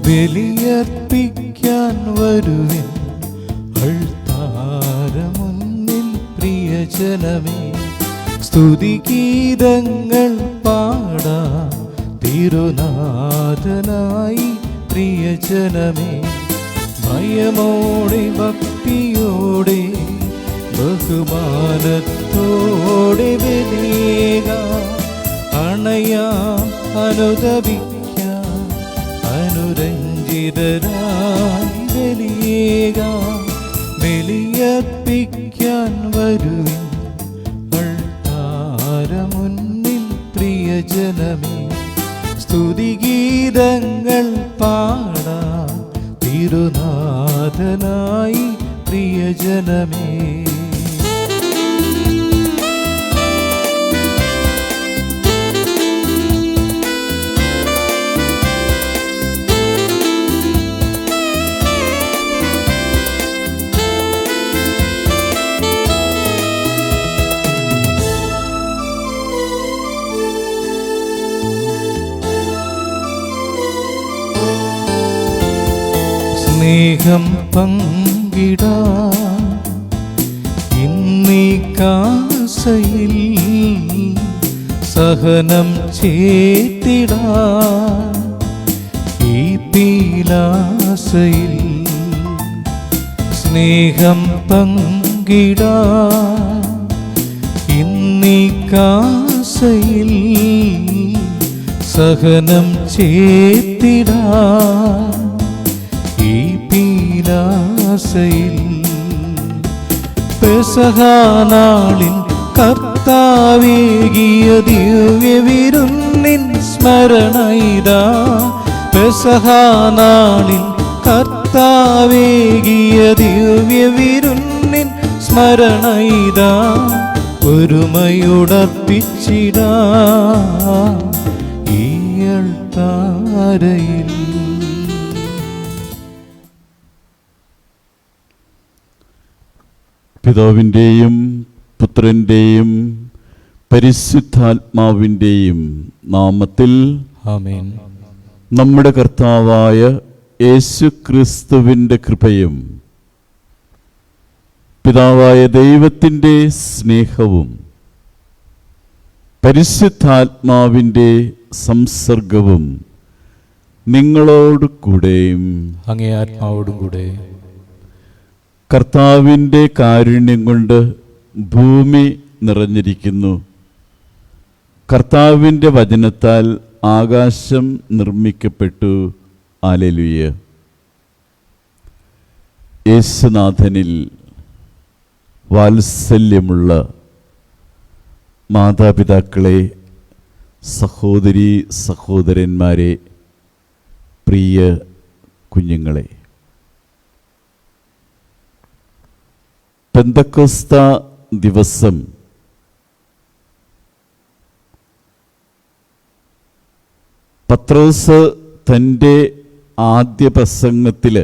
ബലിയർപ്പിക്കാൻ വരുവിൻ അൾത്താരമുന്നിൽ പ്രിയജനമേ. സ്തുതിഗീതങ്ങൾ പാടാം തിരുനാഥനായി പ്രിയജനമേ. ഭയമോടെ ഭക്തിയോടെ ബഹുമാനത്തോടെ ബലിയേകാം. അണയാം അനുദപിക്കാം അനുരഞ്ജിതരായി ബലിയേകാം. ബലിയർപ്പിക്കാൻ വരുവിൻ അൾത്താരമുന്നിൽ പ്രിയജനമേ. സ്തുതിഗീതങ്ങൾ പാടാം തിരുനാഥനായി പ്രിയജനമേ. സ്നേഹം പങ്കിടാം ഇന്നീ കാസയിൽ, സഹനം ചേർത്തിടാം ഈ പീലാസയിൽ. സ്നേഹം പങ്കിടാം ഇന്നീ കാസയിൽ, സഹനം ചേർത്തിടാം ഈ പീലാസയിൽ. പെസഹാനാളിൻ കർത്താവേകിയ ദിവ്യവിരുന്നിൻ സ്മരണ ഇതാ. പെസഹാനാളിൻ കർത്താവേകിയ ദിവ്യവിരുന്നിൻ സ്മരണ ഇതാ. ഒരുമയുടർപ്പിച്ചിടാം ഈ അൾത്താരയിൽ. പിതാവിൻ്റെയും പുത്രൻ്റെയും പരിശുദ്ധാത്മാവിൻ്റെയും നാമത്തിൽ ആമേൻ. നമ്മുടെ കർത്താവായ യേശുക്രിസ്തുവിൻ്റെ കൃപയും പിതാവായ ദൈവത്തിൻ്റെ സ്നേഹവും പരിശുദ്ധാത്മാവിൻ്റെ സംസർഗവും നിങ്ങളോട് കൂടെയും അങ്ങേ ആത്മാവോടും കൂടെ. കർത്താവിൻ്റെ കാരുണ്യം കൊണ്ട് ഭൂമി നിറഞ്ഞിരിക്കുന്നു. കർത്താവിൻ്റെ വചനത്താൽ ആകാശം നിർമ്മിക്കപ്പെട്ടു. ഹല്ലേലൂയ. യേശുനാഥനിൽ വാത്സല്യമുള്ള മാതാപിതാക്കളെ, സഹോദരീ സഹോദരന്മാരെ, പ്രിയ കുഞ്ഞുങ്ങളെ, പെന്തക്കോസ്ത ദിവസം പത്രോസ് തൻ്റെ ആദ്യ പ്രസംഗത്തിൽ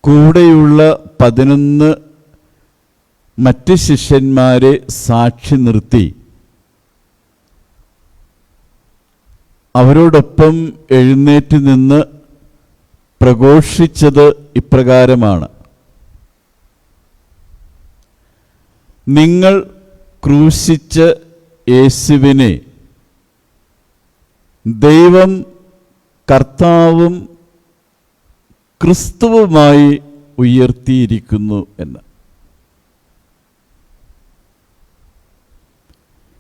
കൂടെയുള്ള 11 മറ്റ് ശിഷ്യന്മാരെ സാക്ഷി നിർത്തി അവരോടൊപ്പം എഴുന്നേറ്റ് നിന്ന് പ്രഘോഷിച്ചത് ഇപ്രകാരമാണ്: നിങ്ങൾ ക്രൂശിച്ച യേശുവിനെ ദൈവം കർത്താവും ക്രിസ്തുവുമായി ഉയർത്തിയിരിക്കുന്നു എന്ന്.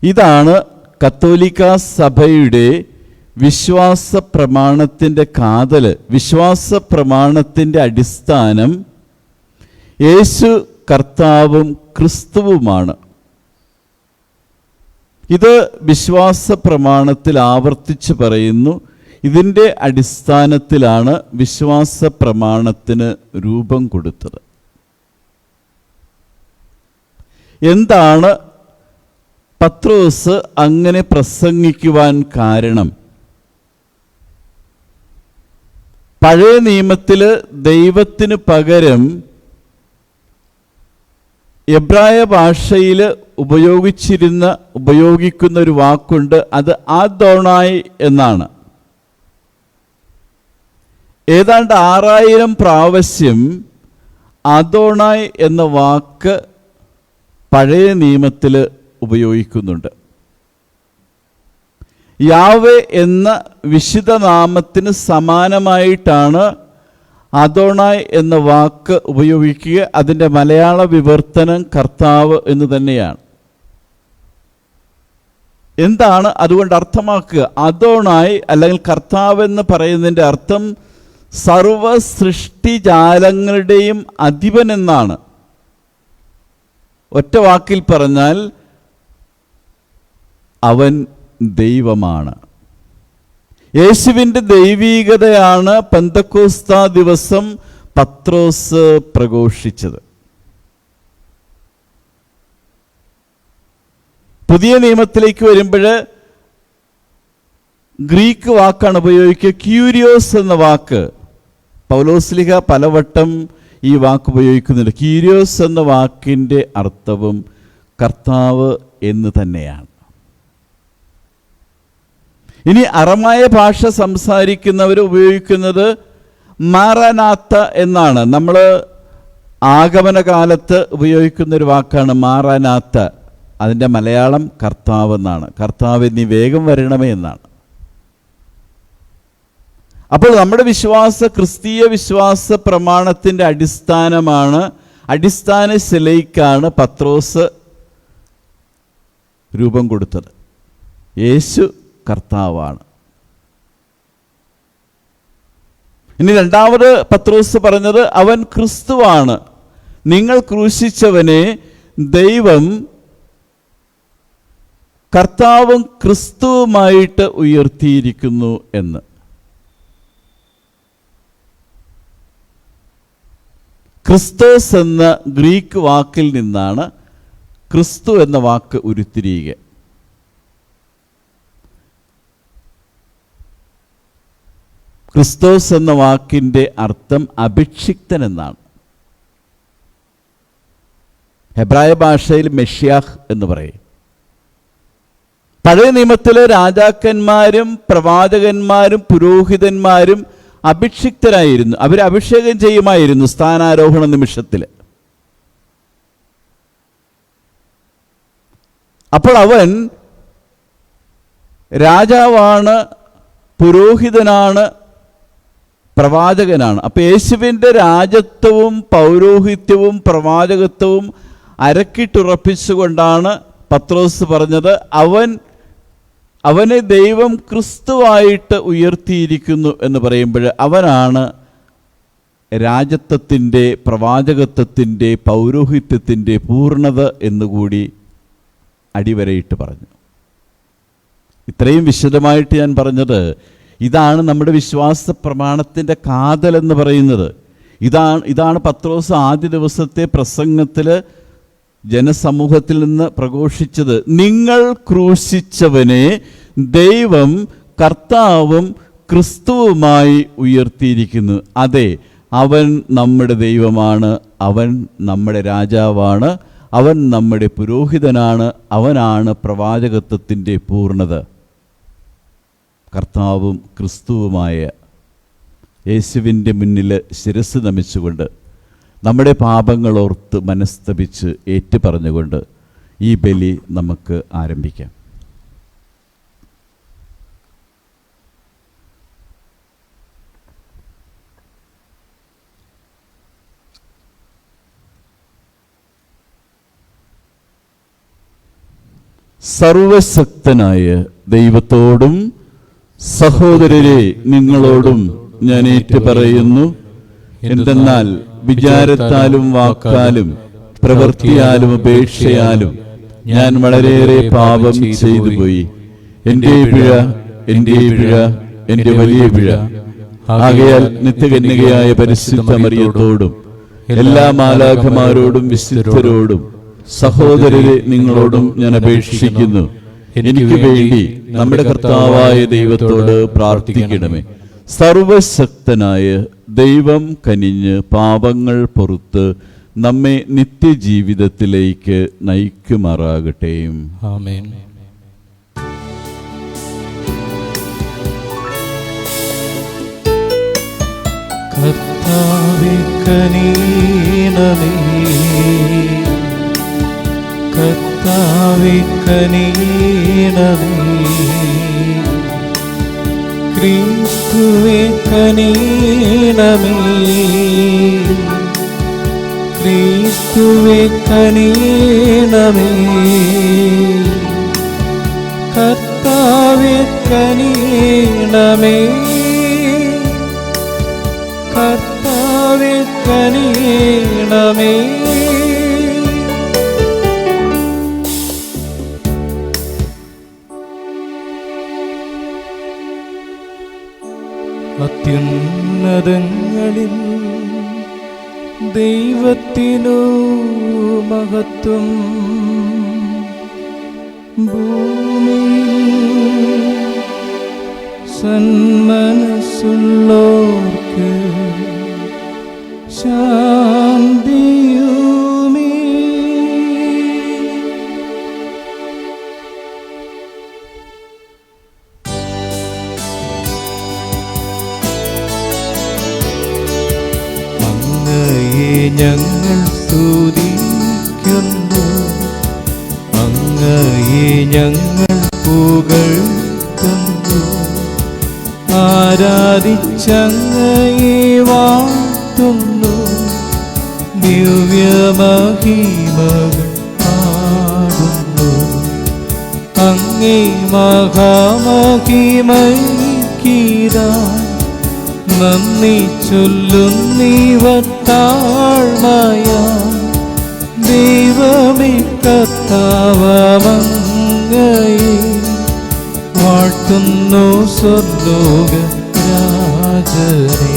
ഇതാണ് കത്തോലിക്ക സഭയുടെ വിശ്വാസ പ്രമാണത്തിൻ്റെ കാതല്. വിശ്വാസ പ്രമാണത്തിൻ്റെ അടിസ്ഥാനം യേശു കർത്താവും ക്രിസ്തുവുമാണ്. ഇത് വിശ്വാസ പ്രമാണത്തിൽ ആവർത്തിച്ച് പറയുന്നു. ഇതിൻ്റെ അടിസ്ഥാനത്തിലാണ് വിശ്വാസ പ്രമാണത്തിന് രൂപം കൊടുത്തത്. എന്താണ് പത്രോസ് അങ്ങനെ പ്രസംഗിക്കുവാൻ കാരണം? പഴയ നിയമത്തിൽ ദൈവത്തിന് പകരം എബ്രായ ഭാഷയിൽ ഉപയോഗിക്കുന്ന ഒരു വാക്കുണ്ട്. അത് ആദോണായി എന്നാണ്. ഏതാണ്ട് 6000 പ്രാവശ്യം അദോണായ് എന്ന വാക്ക് പഴയ നിയമത്തിൽ ഉപയോഗിക്കുന്നുണ്ട്. യാവേ എന്ന വിശുദ്ധ നാമത്തിന് സമാനമായിട്ടാണ് അദോണായ് എന്ന വാക്ക് ഉപയോഗിക്കുക. അതിൻ്റെ മലയാള വിവർത്തനം കർത്താവ് എന്ന് തന്നെയാണ്. എന്താണ് അതുകൊണ്ട് അർത്ഥമാക്കുക? അദോണായ് അല്ലെങ്കിൽ കർത്താവ് എന്ന് പറയുന്നതിൻ്റെ അർത്ഥം സർവ സൃഷ്ടിജാലങ്ങളുടെയും അധിപൻ എന്നാണ്. ഒറ്റ വാക്കിൽ പറഞ്ഞാൽ അവൻ ദൈവമാണ്. യേശുവിൻ്റെ ദൈവീകതയാണ് പെന്തക്കോസ്താ ദിവസം പത്രോസ് പ്രഘോഷിച്ചത്. പുതിയ നിയമത്തിലേക്ക് വരുമ്പോൾ ഗ്രീക്ക് വാക്കാണ് ഉപയോഗിക്കുക, ക്യൂരിയോസ് എന്ന വാക്ക്. പൗലോസ്ലിഹ പലവട്ടം ഈ വാക്ക് ഉപയോഗിക്കുന്നുണ്ട്. ക്യൂരിയോസ് എന്ന വാക്കിൻ്റെ അർത്ഥവും കർത്താവ് എന്ന് തന്നെയാണ്. ഇനി അറമായ ഭാഷ സംസാരിക്കുന്നവർ ഉപയോഗിക്കുന്നത് മാറാനാത്ത എന്നാണ്. നമ്മൾ ആഗമന കാലത്ത് ഉപയോഗിക്കുന്നൊരു വാക്കാണ് മാറാനാത്ത. അതിൻ്റെ മലയാളം കർത്താവ് എന്നാണ്. കർത്താവ് നീ വേഗം വരണമേ എന്നാണ്. അപ്പോൾ നമ്മുടെ ക്രിസ്തീയ വിശ്വാസ പ്രമാണത്തിൻ്റെ അടിസ്ഥാന ശിലയ്ക്കാണ് പത്രോസ് രൂപം കൊടുത്തത്. യേശു കർത്താവാണ്. ഇനി രണ്ടാമത് പത്രോസ് പറഞ്ഞത് അവൻ ക്രിസ്തുവാണ്. നിങ്ങൾ ക്രൂശിച്ചവനെ ദൈവം കർത്താവും ക്രിസ്തുവുമായിട്ട് ഉയർത്തിയിരിക്കുന്നു എന്ന്. ക്രിസ്തോസ് എന്ന ഗ്രീക്ക് വാക്കിൽ നിന്നാണ് ക്രിസ്തു എന്ന വാക്ക് ഉരുത്തിരിയുക. ക്രിസ്തോസ് എന്ന വാക്കിൻ്റെ അർത്ഥം അഭിഷിക്തൻ എന്നാണ്. ഹെബ്രായ ഭാഷയിൽ മെഷ്യാഹ് എന്ന് പറയും. പഴയ നിയമത്തിലെ രാജാക്കന്മാരും പ്രവാചകന്മാരും പുരോഹിതന്മാരും അഭിഷിക്തരായിരുന്നു. അവർ അഭിഷേകം ചെയ്യുമായിരുന്നു സ്ഥാനാരോഹണ നിമിഷത്തിൽ. അപ്പോൾ അവൻ രാജാവാണ്, പുരോഹിതനാണ്, പ്രവാചകനാണ്. അപ്പോൾ യേശുവിൻ്റെ രാജത്വവും പൗരോഹിത്യവും പ്രവാചകത്വവും അരക്കിട്ടുറപ്പിച്ചുകൊണ്ടാണ് പത്രോസ് പറഞ്ഞത് അവനെ ദൈവം ക്രിസ്തുവായിട്ട് ഉയർത്തിയിരിക്കുന്നു എന്ന് പറയുമ്പോൾ അവനാണ് രാജത്വത്തിൻ്റെ, പ്രവാചകത്വത്തിൻ്റെ, പൗരോഹിത്യത്തിൻ്റെ പൂർണ്ണത എന്നുകൂടി അടിവരയിട്ട് പറഞ്ഞു. ഇത്രയും വിശദമായിട്ട് ഞാൻ പറഞ്ഞത് ഇതാണ് നമ്മുടെ വിശ്വാസ പ്രമാണത്തിൻ്റെ കാതലെന്ന് പറയുന്നത്. ഇതാണ് പത്രോസ് ആദ്യ ദിവസത്തെ പ്രസംഗത്തിൽ ജനസമൂഹത്തിൽ നിന്ന് പ്രഘോഷിച്ചത്. നിങ്ങൾ ക്രൂശിച്ചവനെ ദൈവം കർത്താവും ക്രിസ്തുവുമായി ഉയർത്തിയിരിക്കുന്നു. അതെ, അവൻ നമ്മുടെ ദൈവമാണ്, അവൻ നമ്മുടെ രാജാവാണ്, അവൻ നമ്മുടെ പുരോഹിതനാണ്, അവനാണ് പ്രവാചകത്വത്തിൻ്റെ പൂർണ്ണത. കർത്താവും ക്രിസ്തുവുമായ യേശുവിൻ്റെ മുന്നിൽ ശിരസ് നമിച്ചുകൊണ്ട് നമ്മുടെ പാപങ്ങളോർത്ത് മനസ്തപിച്ച് ഏറ്റുപറഞ്ഞുകൊണ്ട് ഈ ബലി നമുക്ക് ആരംഭിക്കാം. സർവശക്തനായ ദൈവത്തോടും സഹോദരരെ നിങ്ങളോടും ഞാൻ ഏറ്റുപറയുന്നു. എന്തെന്നാൽ വിചാരത്താലും വാക്കാലും പ്രവൃത്തിയാലും ഉപേക്ഷയാലും ഞാൻ വളരെയേറെ പാപം ചെയ്തു പോയി. എൻ്റെ പിഴ, എൻ്റെ പിഴ, എൻ്റെ വലിയ പിഴ. ആകയാൽ നിത്യകന്യകയായ പരിശുദ്ധ മറിയത്തോടും എല്ലാ മാലാഖമാരോടും വിശുദ്ധരോടും സഹോദരരെ നിങ്ങളോടും ഞാൻ അപേക്ഷിക്കുന്നു, എനിക്ക് വേണ്ടി നമ്മുടെ കർത്താവായ ദൈവത്തോട് പ്രാർത്ഥിക്കണമേ. സർവശക്തനായ ദൈവം കനിഞ്ഞ് പാപങ്ങൾ പൊറുത്ത് നമ്മെ നിത്യജീവിതത്തിലേക്ക് നയിക്കുമാറാകട്ടെ. ആമേൻ. കർത്താവേ കനിയണമേ, കർത്താവേ കനിയണമേ, ക്രിസ്തുവേ കനിയണമേ, ക്രിസ്തുവേ കനിയണമേ, കർത്താവേ കനിയണമേ, കർത്താവേ കനിയണമേ. അത്യുന്നതങ്ങളിൽ ദൈവത്തിനു മഹത്വം, ഭൂമിയിൽ സന്മനസ്സുള്ളോർക്ക് ശാന്തിയുമേ. അങ്ങയെ ഞങ്ങൾ സ്തുതിക്കുന്നു, അങ്ങയെ ഞങ്ങൾ പുകഴ്ത്തുന്നു, ആരാധിച്ചങ്ങയെ വാഴ്ത്തുന്നു, ദിവ്യമഹിമകൾ പാടുന്നു. അങ്ങേ മഹാമഹിമയ്ക്കിതായി നന്ദി ചൊല്ലുന്നീവർ താഴ്മയാ. ദൈവമേ കർത്താവങ്ങയെ വാഴ്ത്തുന്നു സ്വർലോക രാജനേ.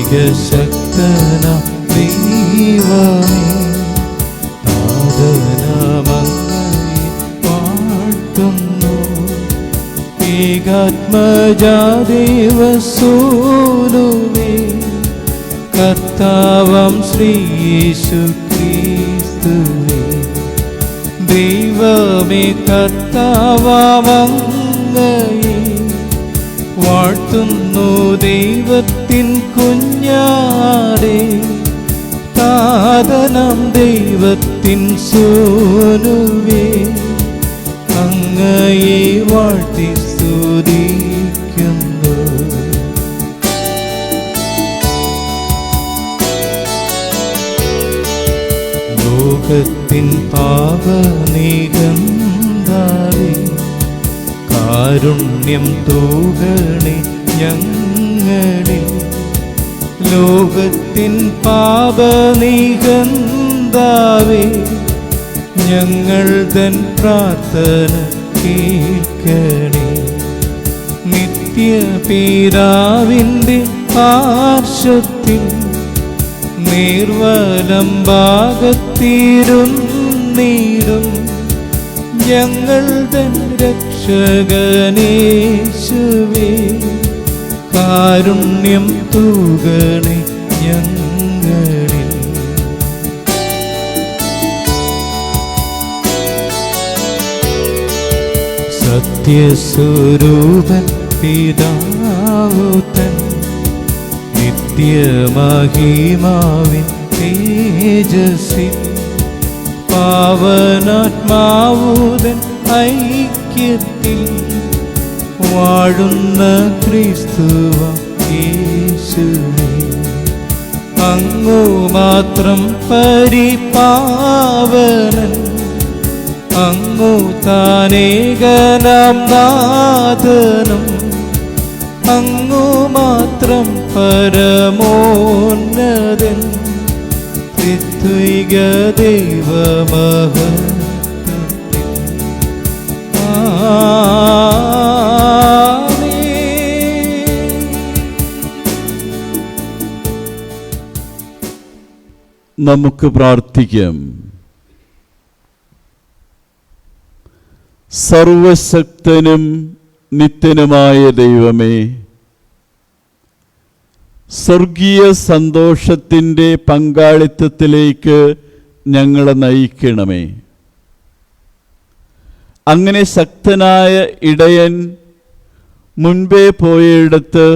സർവേകശക്തന ദൈവമേ, താതനമങ്ങയെ വാഴ്ത്തുന്നു. ഏകാത്മജാദേവസൂനുവേ, കർത്താവം ശ്രീയേശു ക്രിസ്തുവേ, ദൈവമേ കർത്താവങ്ങയെ വാഴ്ത്തുന്നു. ദൈവത്തിൻ കുഞ്ഞാടേ, താതനം ദൈവത്തിൻ സൂനുവേ, അങ്ങയെ വാഴ്ത്തി സ്തുതിക്കുന്നു. ലോകത്തിൻ പാപനികന്താവേ, കാരുണ്യം തൂകണേ ഞങ്ങളിൽ. ലോകത്തിൻ പാപനികന്താവേ, ഞങ്ങൾ തൻ പ്രാർത്ഥന കേൾക്കണേ. നിത്യപിതാവിൻ്റെ പാർശ്വത്തിൽ നിർവലം ഭാഗത്തിരുന്നീടും ഞങ്ങൾ തൻ രക്ഷകനേശുവേ, കാരുണ്യം തൂകണേ ഞങ്ങളിൽ. സത്യസ്വരൂപൻ പിതാവു തൻ നിത്യമഹിമാവിൻ തേജസ്സിൽ, പാവനാത്മാവുതൻ ഐക്യത്തിൽ വാഴുന്ന ക്രിസ്തുവ യേശുവേ, അങ്ങു മാത്രം പരിപാവനൻ, അങ്ങു താനേകനാം നാഥനും, അങ്ങു മാത്രം പരമോന്നതൻ, ത്രിത്വിക ദൈവമഹത്വത്തിൽ. നമുക്ക് പ്രാർത്ഥിക്കാം. സർവശക്തനും നിത്യനുമായ ദൈവമേ, സ്വർഗീയ സന്തോഷത്തിൻ്റെ പങ്കാളിത്തത്തിലേക്ക് ഞങ്ങളെ നയിക്കണമേ. അങ്ങനെ ശക്തനായ ഇടയൻ മുൻപേ പോയിടത്ത്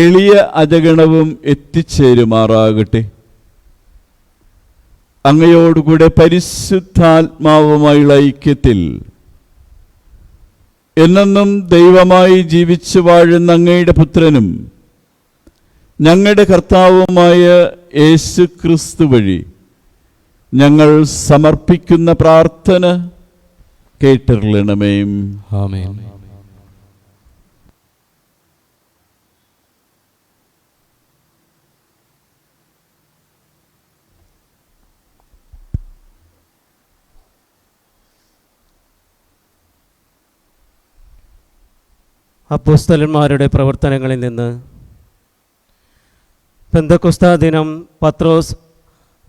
എളിയ അജഗണവും എത്തിച്ചേരുമാറാകട്ടെ. അങ്ങയോടുകൂടെ പരിശുദ്ധാത്മാവുമായുള്ള ഐക്യത്തിൽ എന്നെന്നും ദൈവമായി ജീവിച്ചു വാഴുന്ന അങ്ങയുടെ പുത്രനും ഞങ്ങളുടെ കർത്താവുമായ യേശു ക്രിസ്തു വഴി ഞങ്ങൾ സമർപ്പിക്കുന്ന പ്രാർത്ഥന കേട്ടറിയണമേ. ആമേൻ. അപ്പോസ്തലന്മാരുടെ പ്രവർത്തനങ്ങളിൽ നിന്ന് പെന്തക്കോസ്താ ദിനം പത്രോസ്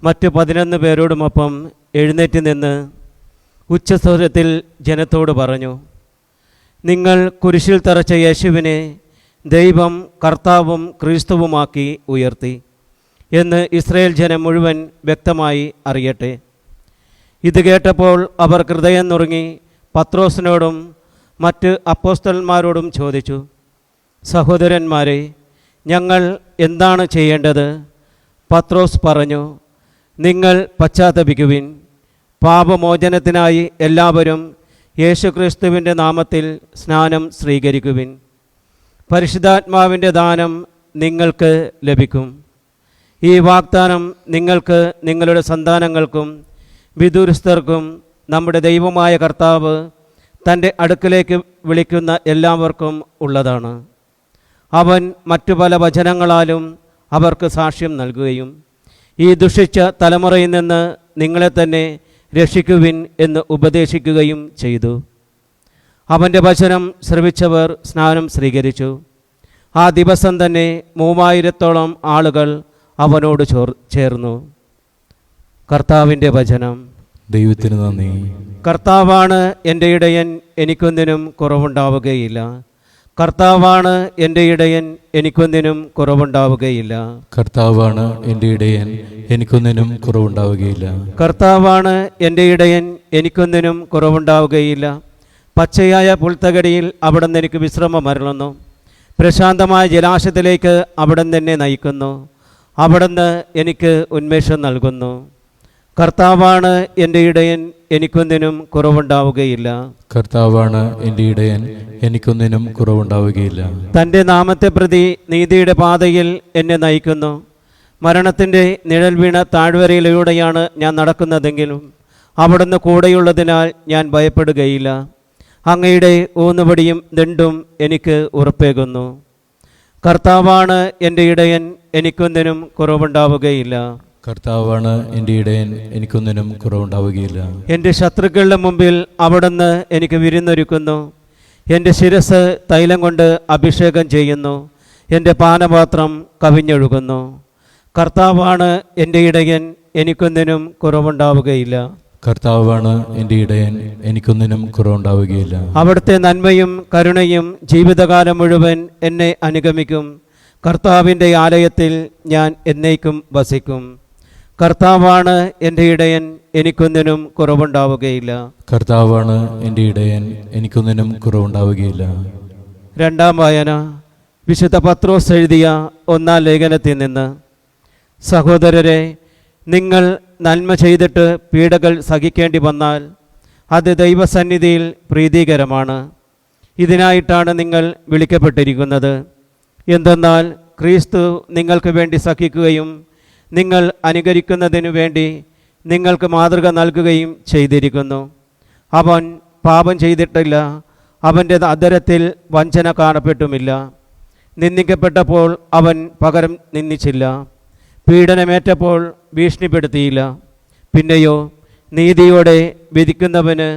മറ്റ് 11 പേരോടുമൊപ്പം എഴുന്നേറ്റ് നിന്ന് ഉച്ചസ്വരത്തിൽ ജനത്തോട് പറഞ്ഞു, നിങ്ങൾ കുരിശിൽ തറച്ച യേശുവിനെ ദൈവം കർത്താവും ക്രിസ്തുവുമാക്കി ഉയർത്തി എന്ന് ഇസ്രായേൽ ജനം മുഴുവൻ വ്യക്തമായി അറിയട്ടെ. ഇത് കേട്ടപ്പോൾ അവർ ഹൃദയം നുറുങ്ങി പത്രോസിനോടും മറ്റ് അപ്പോസ്തലന്മാരോടും ചോദിച്ചു, സഹോദരന്മാരെ, ഞങ്ങൾ എന്താണ് ചെയ്യേണ്ടത്? പത്രോസ് പറഞ്ഞു, നിങ്ങൾ പശ്ചാത്തപിക്കുവിൻ. പാപമോചനത്തിനായി എല്ലാവരും യേശുക്രിസ്തുവിൻ്റെ നാമത്തിൽ സ്നാനം സ്വീകരിക്കുവിൻ. പരിശുദ്ധാത്മാവിൻ്റെ ദാനം നിങ്ങൾക്ക് ലഭിക്കും. ഈ വാഗ്ദാനം നിങ്ങൾക്ക്, നിങ്ങളുടെ സന്താനങ്ങൾക്കും വിദൂരസ്ഥർക്കും നമ്മുടെ ദൈവമായ കർത്താവ് തൻ്റെ അടുക്കലേക്ക് വിളിക്കുന്ന എല്ലാവർക്കും ഉള്ളതാണ്. അവൻ മറ്റു പല വചനങ്ങളാലും അവർക്ക് സാക്ഷ്യം നൽകുകയും ഈ ദുഷിച്ച തലമുറയിൽ നിന്ന് നിങ്ങളെ തന്നെ രക്ഷിക്കുവിൻ എന്ന് ഉപദേശിക്കുകയും ചെയ്തു. അവൻ്റെ വചനം ശ്രവിച്ചവർ സ്നാനം സ്വീകരിച്ചു. ആ ദിവസം തന്നെ 3000-ഓളം ആളുകൾ അവനോട് ചേർന്നു. കർത്താവിൻ്റെ വചനം. ദൈവത്തിന് നന്ദി. കർത്താവാണ് എൻ്റെ ഇടയൻ, എനിക്കൊന്നിനും കുറവുണ്ടാവുകയില്ല. കർത്താവാണ് എൻ്റെ ഇടയൻ, എനിക്കൊന്നിനും കുറവുണ്ടാവുകയില്ല. കർത്താവാണ് എൻ്റെ ഇടയൻ, എനിക്കൊന്നിനും കുറവുണ്ടാവുകയില്ല. കർത്താവാണ് എൻ്റെ ഇടയൻ, എനിക്കൊന്നിനും കുറവുണ്ടാവുകയില്ല. പച്ചയായ പുൽത്തകടിയിൽ അവിടുന്ന് എനിക്ക് വിശ്രമം അരുളുന്നു. പ്രശാന്തമായ ജലാശയത്തിലേക്ക് അവിടുന്ന് എന്നെ നയിക്കുന്നു. അവിടുന്ന് എനിക്ക് ഉന്മേഷം നൽകുന്നു. കർത്താവാണ് എൻ്റെ ഇടയൻ, എനിക്കൊന്നിനും കുറവുണ്ടാവുകയില്ല. കർത്താവാണ് എൻ്റെ ഇടയൻ, എനിക്കൊന്നിനും കുറവുണ്ടാവുകയില്ല. തൻ്റെ നാമത്തെ പ്രതി നീതിയുടെ പാതയിൽ എന്നെ നയിക്കുന്നു. മരണത്തിൻ്റെ നിഴൽ വീണ താഴ്വരയിലൂടെയാണ് ഞാൻ നടക്കുന്നതെങ്കിലും അവിടുന്ന് കൂടെയുള്ളതിനാൽ ഞാൻ ഭയപ്പെടുകയില്ല. അങ്ങയുടെ ഊന്നുവടിയും ദണ്ടും എനിക്ക് ഉറപ്പേകുന്നു. കർത്താവാണ് എൻ്റെ ഇടയൻ, എനിക്കൊന്നിനും കുറവുണ്ടാവുകയില്ല. കർത്താവാണ് എൻ്റെ ഇടയൻ, എനിക്കൊന്നിനും കുറവുണ്ടാവുകയില്ല. എൻ്റെ ശത്രുക്കളുടെ മുമ്പിൽ അവിടുന്ന് എനിക്ക് വിരുന്നൊരുക്കുന്നു. എൻ്റെ ശിരസ് തൈലം കൊണ്ട് അഭിഷേകം ചെയ്യുന്നു. എൻ്റെ പാനപാത്രം കവിഞ്ഞൊഴുകുന്നു. കർത്താവാണ് എൻ്റെ ഇടയൻ, എനിക്കൊന്നിനും കുറവുണ്ടാവുകയില്ല. കർത്താവാണ് എൻ്റെ ഇടയൻ, എനിക്കൊന്നിനും കുറവുണ്ടാവുകയില്ല. അവിടുത്തെ നന്മയും കരുണയും ജീവിതകാലം മുഴുവൻ എന്നെ അനുഗമിക്കും. കർത്താവിൻ്റെ ആലയത്തിൽ ഞാൻ എന്നേക്കും വസിക്കും. കർത്താവാണ് എൻ്റെ ഇടയൻ, എനിക്കൊന്നിനും കുറവുണ്ടാവുകയില്ല. കർത്താവാണ് എൻ്റെ ഇടയൻ, എനിക്കൊന്നിനും കുറവുണ്ടാവുകയില്ല. രണ്ടാം വായന വിശുദ്ധ പത്രോസ് എഴുതിയ 1-ാം ലേഖനത്തിൽ നിന്ന്. സഹോദരരെ, നിങ്ങൾ നന്മ ചെയ്തിട്ട് പീഡകൾ സഹിക്കേണ്ടി വന്നാൽ അത് ദൈവസന്നിധിയിൽ പ്രീതികരമാണ്. ഇതിനായിട്ടാണ് നിങ്ങൾ വിളിക്കപ്പെട്ടിരിക്കുന്നത്. എന്തെന്നാൽ ക്രിസ്തു നിങ്ങൾക്ക് വേണ്ടി സഹിക്കുകയും നിങ്ങൾ അനുകരിക്കുന്നതിനു വേണ്ടി നിങ്ങൾക്ക് മാതൃക നൽകുകയും ചെയ്തിരിക്കുന്നു. അവൻ പാപം ചെയ്തിട്ടില്ല, അവൻ്റെ അധരത്തിൽ വഞ്ചന കാണപ്പെട്ടുമില്ല. നിന്ദിക്കപ്പെട്ടപ്പോൾ അവൻ പകരം നിന്ദിച്ചില്ല, പീഡനമേറ്റപ്പോൾ ഭീഷണിപ്പെടുത്തിയില്ല. പിന്നെയോ നീതിയോടെ വിധിക്കുന്നവന്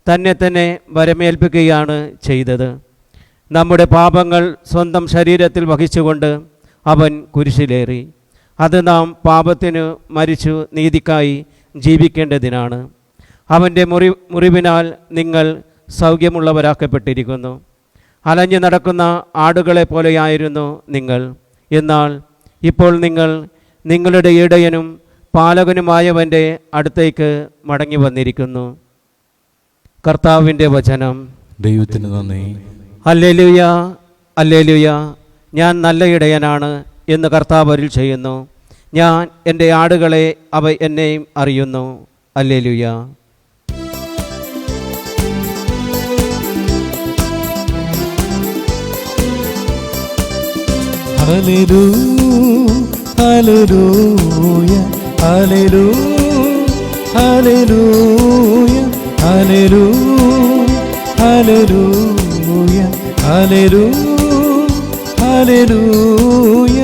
തന്നെ തന്നെ വരമേൽപ്പിക്കുകയാണ് ചെയ്തത്. നമ്മുടെ പാപങ്ങൾ സ്വന്തം ശരീരത്തിൽ വഹിച്ചുകൊണ്ട് അവൻ കുരിശിലേറി. അത് നാം പാപത്തിനു മരിച്ചു നീതിക്കായി ജീവിക്കേണ്ടതിനാണ്. അവൻ്റെ മുറിവിനാൽ നിങ്ങൾ സൗഖ്യമുള്ളവരാക്കപ്പെട്ടിരിക്കുന്നു. അലഞ്ഞു നടക്കുന്ന ആടുകളെ പോലെയായിരുന്നു നിങ്ങൾ. എന്നാൽ ഇപ്പോൾ നിങ്ങൾ നിങ്ങളുടെ ഇടയനും പാലകനുമായവൻ്റെ അടുത്തേക്ക് മടങ്ങി വന്നിരിക്കുന്നു. കർത്താവിൻ്റെ വചനം. ദൈവത്തിന് നന്ദി. Hallelujah, hallelujah. ഞാൻ നല്ല ഇടയനാണ് എന്ന് കർത്താവ് അരുൾ ചെയ്യുന്നു. ഞാൻ എൻ്റെ ആടുകളെ അവ എന്നെയും അറിയുന്നു. ഹല്ലേലൂയ. ഹല്ലേലൂയ, ഹല്ലേലൂയ, ഹല്ലേലൂയ, ഹല്ലേലൂയ, ഹല്ലേലൂയ, ഹല്ലേലൂയ, ഹല്ലേലൂയ.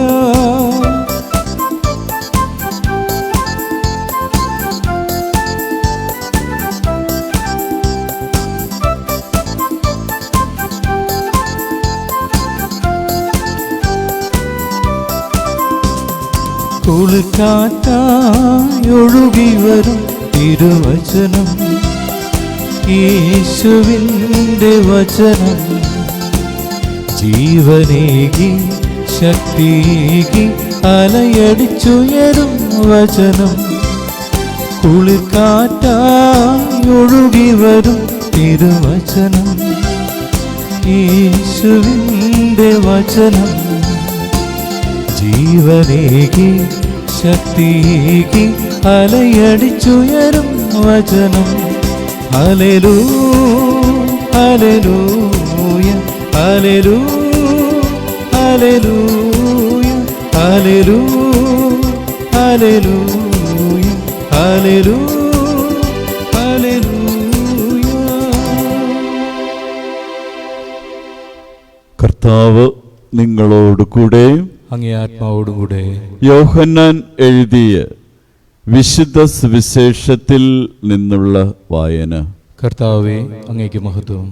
കുളിക്കാറ്റായൊഴുകി വരും തിരുവചനം, യേശുവിൻ്റെ വചനം. ജീവനേകി ശക്തിയേകി അലയടിച്ചുയരും വചനം. കുളിക്കാറ്റായൊഴുകി വരും തിരുവചനം, യേശുവിൻ്റെ വചനം. ജീവനേകി ശക്തിയേകി അലയടിച്ചുയരും വചനം. ഹല്ലേലൂയ, ഹല്ലേലൂയ, ഹല്ലേലൂയ, ഹല്ലേലൂയ, ഹല്ലേലൂയ, ഹല്ലേലൂയ, ഹല്ലേലൂയ, ഹല്ലേലൂയ. കർത്താവ് നിങ്ങളോട് കൂടെ, അങ്ങേ ആത്മാവോടുകൂടെ. യോഹന്നാൻ എഴുതിയ വിശുദ്ധ സുവിശേഷത്തിൽ നിന്നുള്ള വായന. കർത്താവേ, അങ്ങേക്ക് മഹത്വം.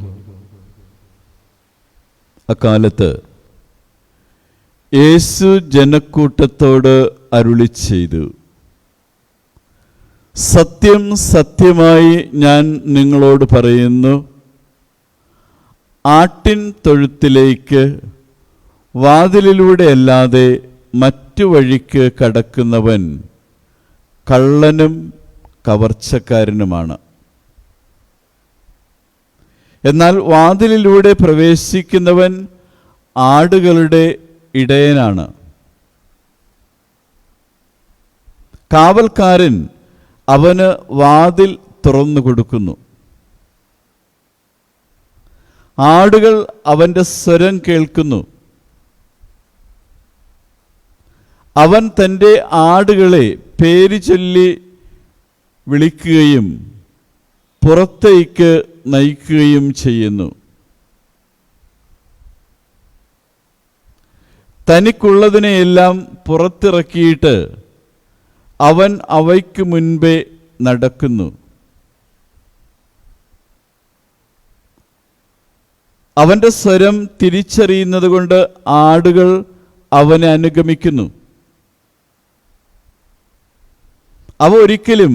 അക്കാലത്ത് യേശു ജനക്കൂട്ടത്തോട് അരുളി ചെയ്തു, സത്യം സത്യമായി ഞാൻ നിങ്ങളോട് പറയുന്നു, ആട്ടിൻ തൊഴുത്തിലേക്ക് വാതിലിലൂടെ അല്ലാതെ മറ്റു വഴിക്ക് കടക്കുന്നവൻ കള്ളനും കവർച്ചക്കാരനുമാണ്. എന്നാൽ വാതിലിലൂടെ പ്രവേശിക്കുന്നവൻ ആടുകളുടെ ഇടയനാണ്. കാവൽക്കാരൻ അവന് വാതിൽ തുറന്നു കൊടുക്കുന്നു. ആടുകൾ അവൻ്റെ സ്വരം കേൾക്കുന്നു. അവൻ തൻ്റെ ആടുകളെ പേര് ചൊല്ലി വിളിക്കുകയും പുറത്തേക്ക് നയിക്കുകയും ചെയ്യുന്നു. തനിക്കുള്ളതിനെയെല്ലാം പുറത്തിറക്കിയിട്ട് അവൻ അവയ്ക്ക് മുൻപേ നടക്കുന്നു. അവൻ്റെ സ്വരം തിരിച്ചറിയുന്നത് കൊണ്ട് ആടുകൾ അവനെ അനുഗമിക്കുന്നു. അവ ഒരിക്കലും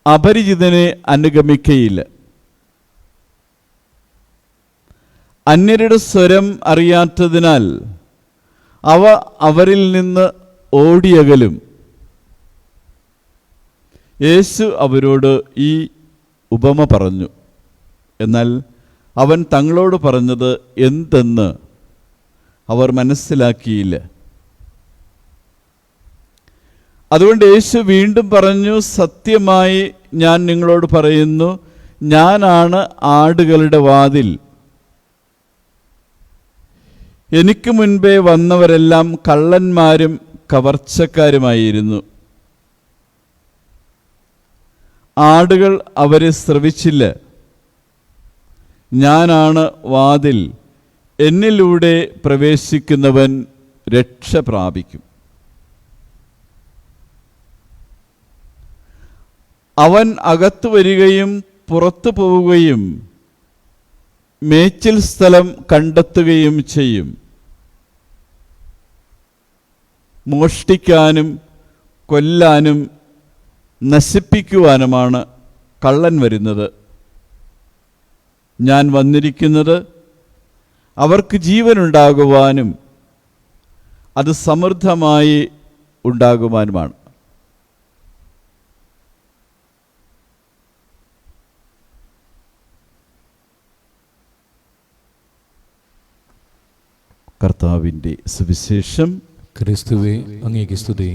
അപരിചിതനെ അനുഗമിക്കയില്ല. അന്യരുടെ സ്വരം അറിയാത്തതിനാൽ അവ അവരിൽ നിന്ന് ഓടിയകലും. യേശു അവരോട് ഈ ഉപമ പറഞ്ഞു. എന്നാൽ അവൻ തങ്ങളോട് പറഞ്ഞത് എന്തെന്ന് അവർ മനസ്സിലാക്കിയില്ല. അതുകൊണ്ട് യേശു വീണ്ടും പറഞ്ഞു, സത്യമായി ഞാൻ നിങ്ങളോട് പറയുന്നു, ഞാനാണ് ആടുകളുടെ വാതിൽ. എനിക്ക് മുൻപേ വന്നവരെല്ലാം കള്ളന്മാരും കവർച്ചക്കാരുമായിരുന്നു. ആടുകൾ അവരെ ശ്രവിച്ചില്ല. ഞാനാണ് വാതിൽ. എന്നിലൂടെ പ്രവേശിക്കുന്നവൻ രക്ഷ പ്രാപിക്കും. അവൻ അകത്തു വരികയും പുറത്തു പോവുകയും മേച്ചിൽ സ്ഥലം കണ്ടെത്തുകയും ചെയ്യും. മോഷ്ടിക്കാനും കൊല്ലാനും നശിപ്പിക്കുവാനുമാണ് കള്ളൻ വരുന്നത്. ഞാൻ വന്നിരിക്കുന്നത് അവർക്ക് ജീവനുണ്ടാകുവാനും അത് സമൃദ്ധമായി ഉണ്ടാകുവാനുമാണ്. കർത്താവിൻ്റെ സുവിശേഷം. ക്രിസ്തുവേ അങ്ങേക്ക് സ്തുതി.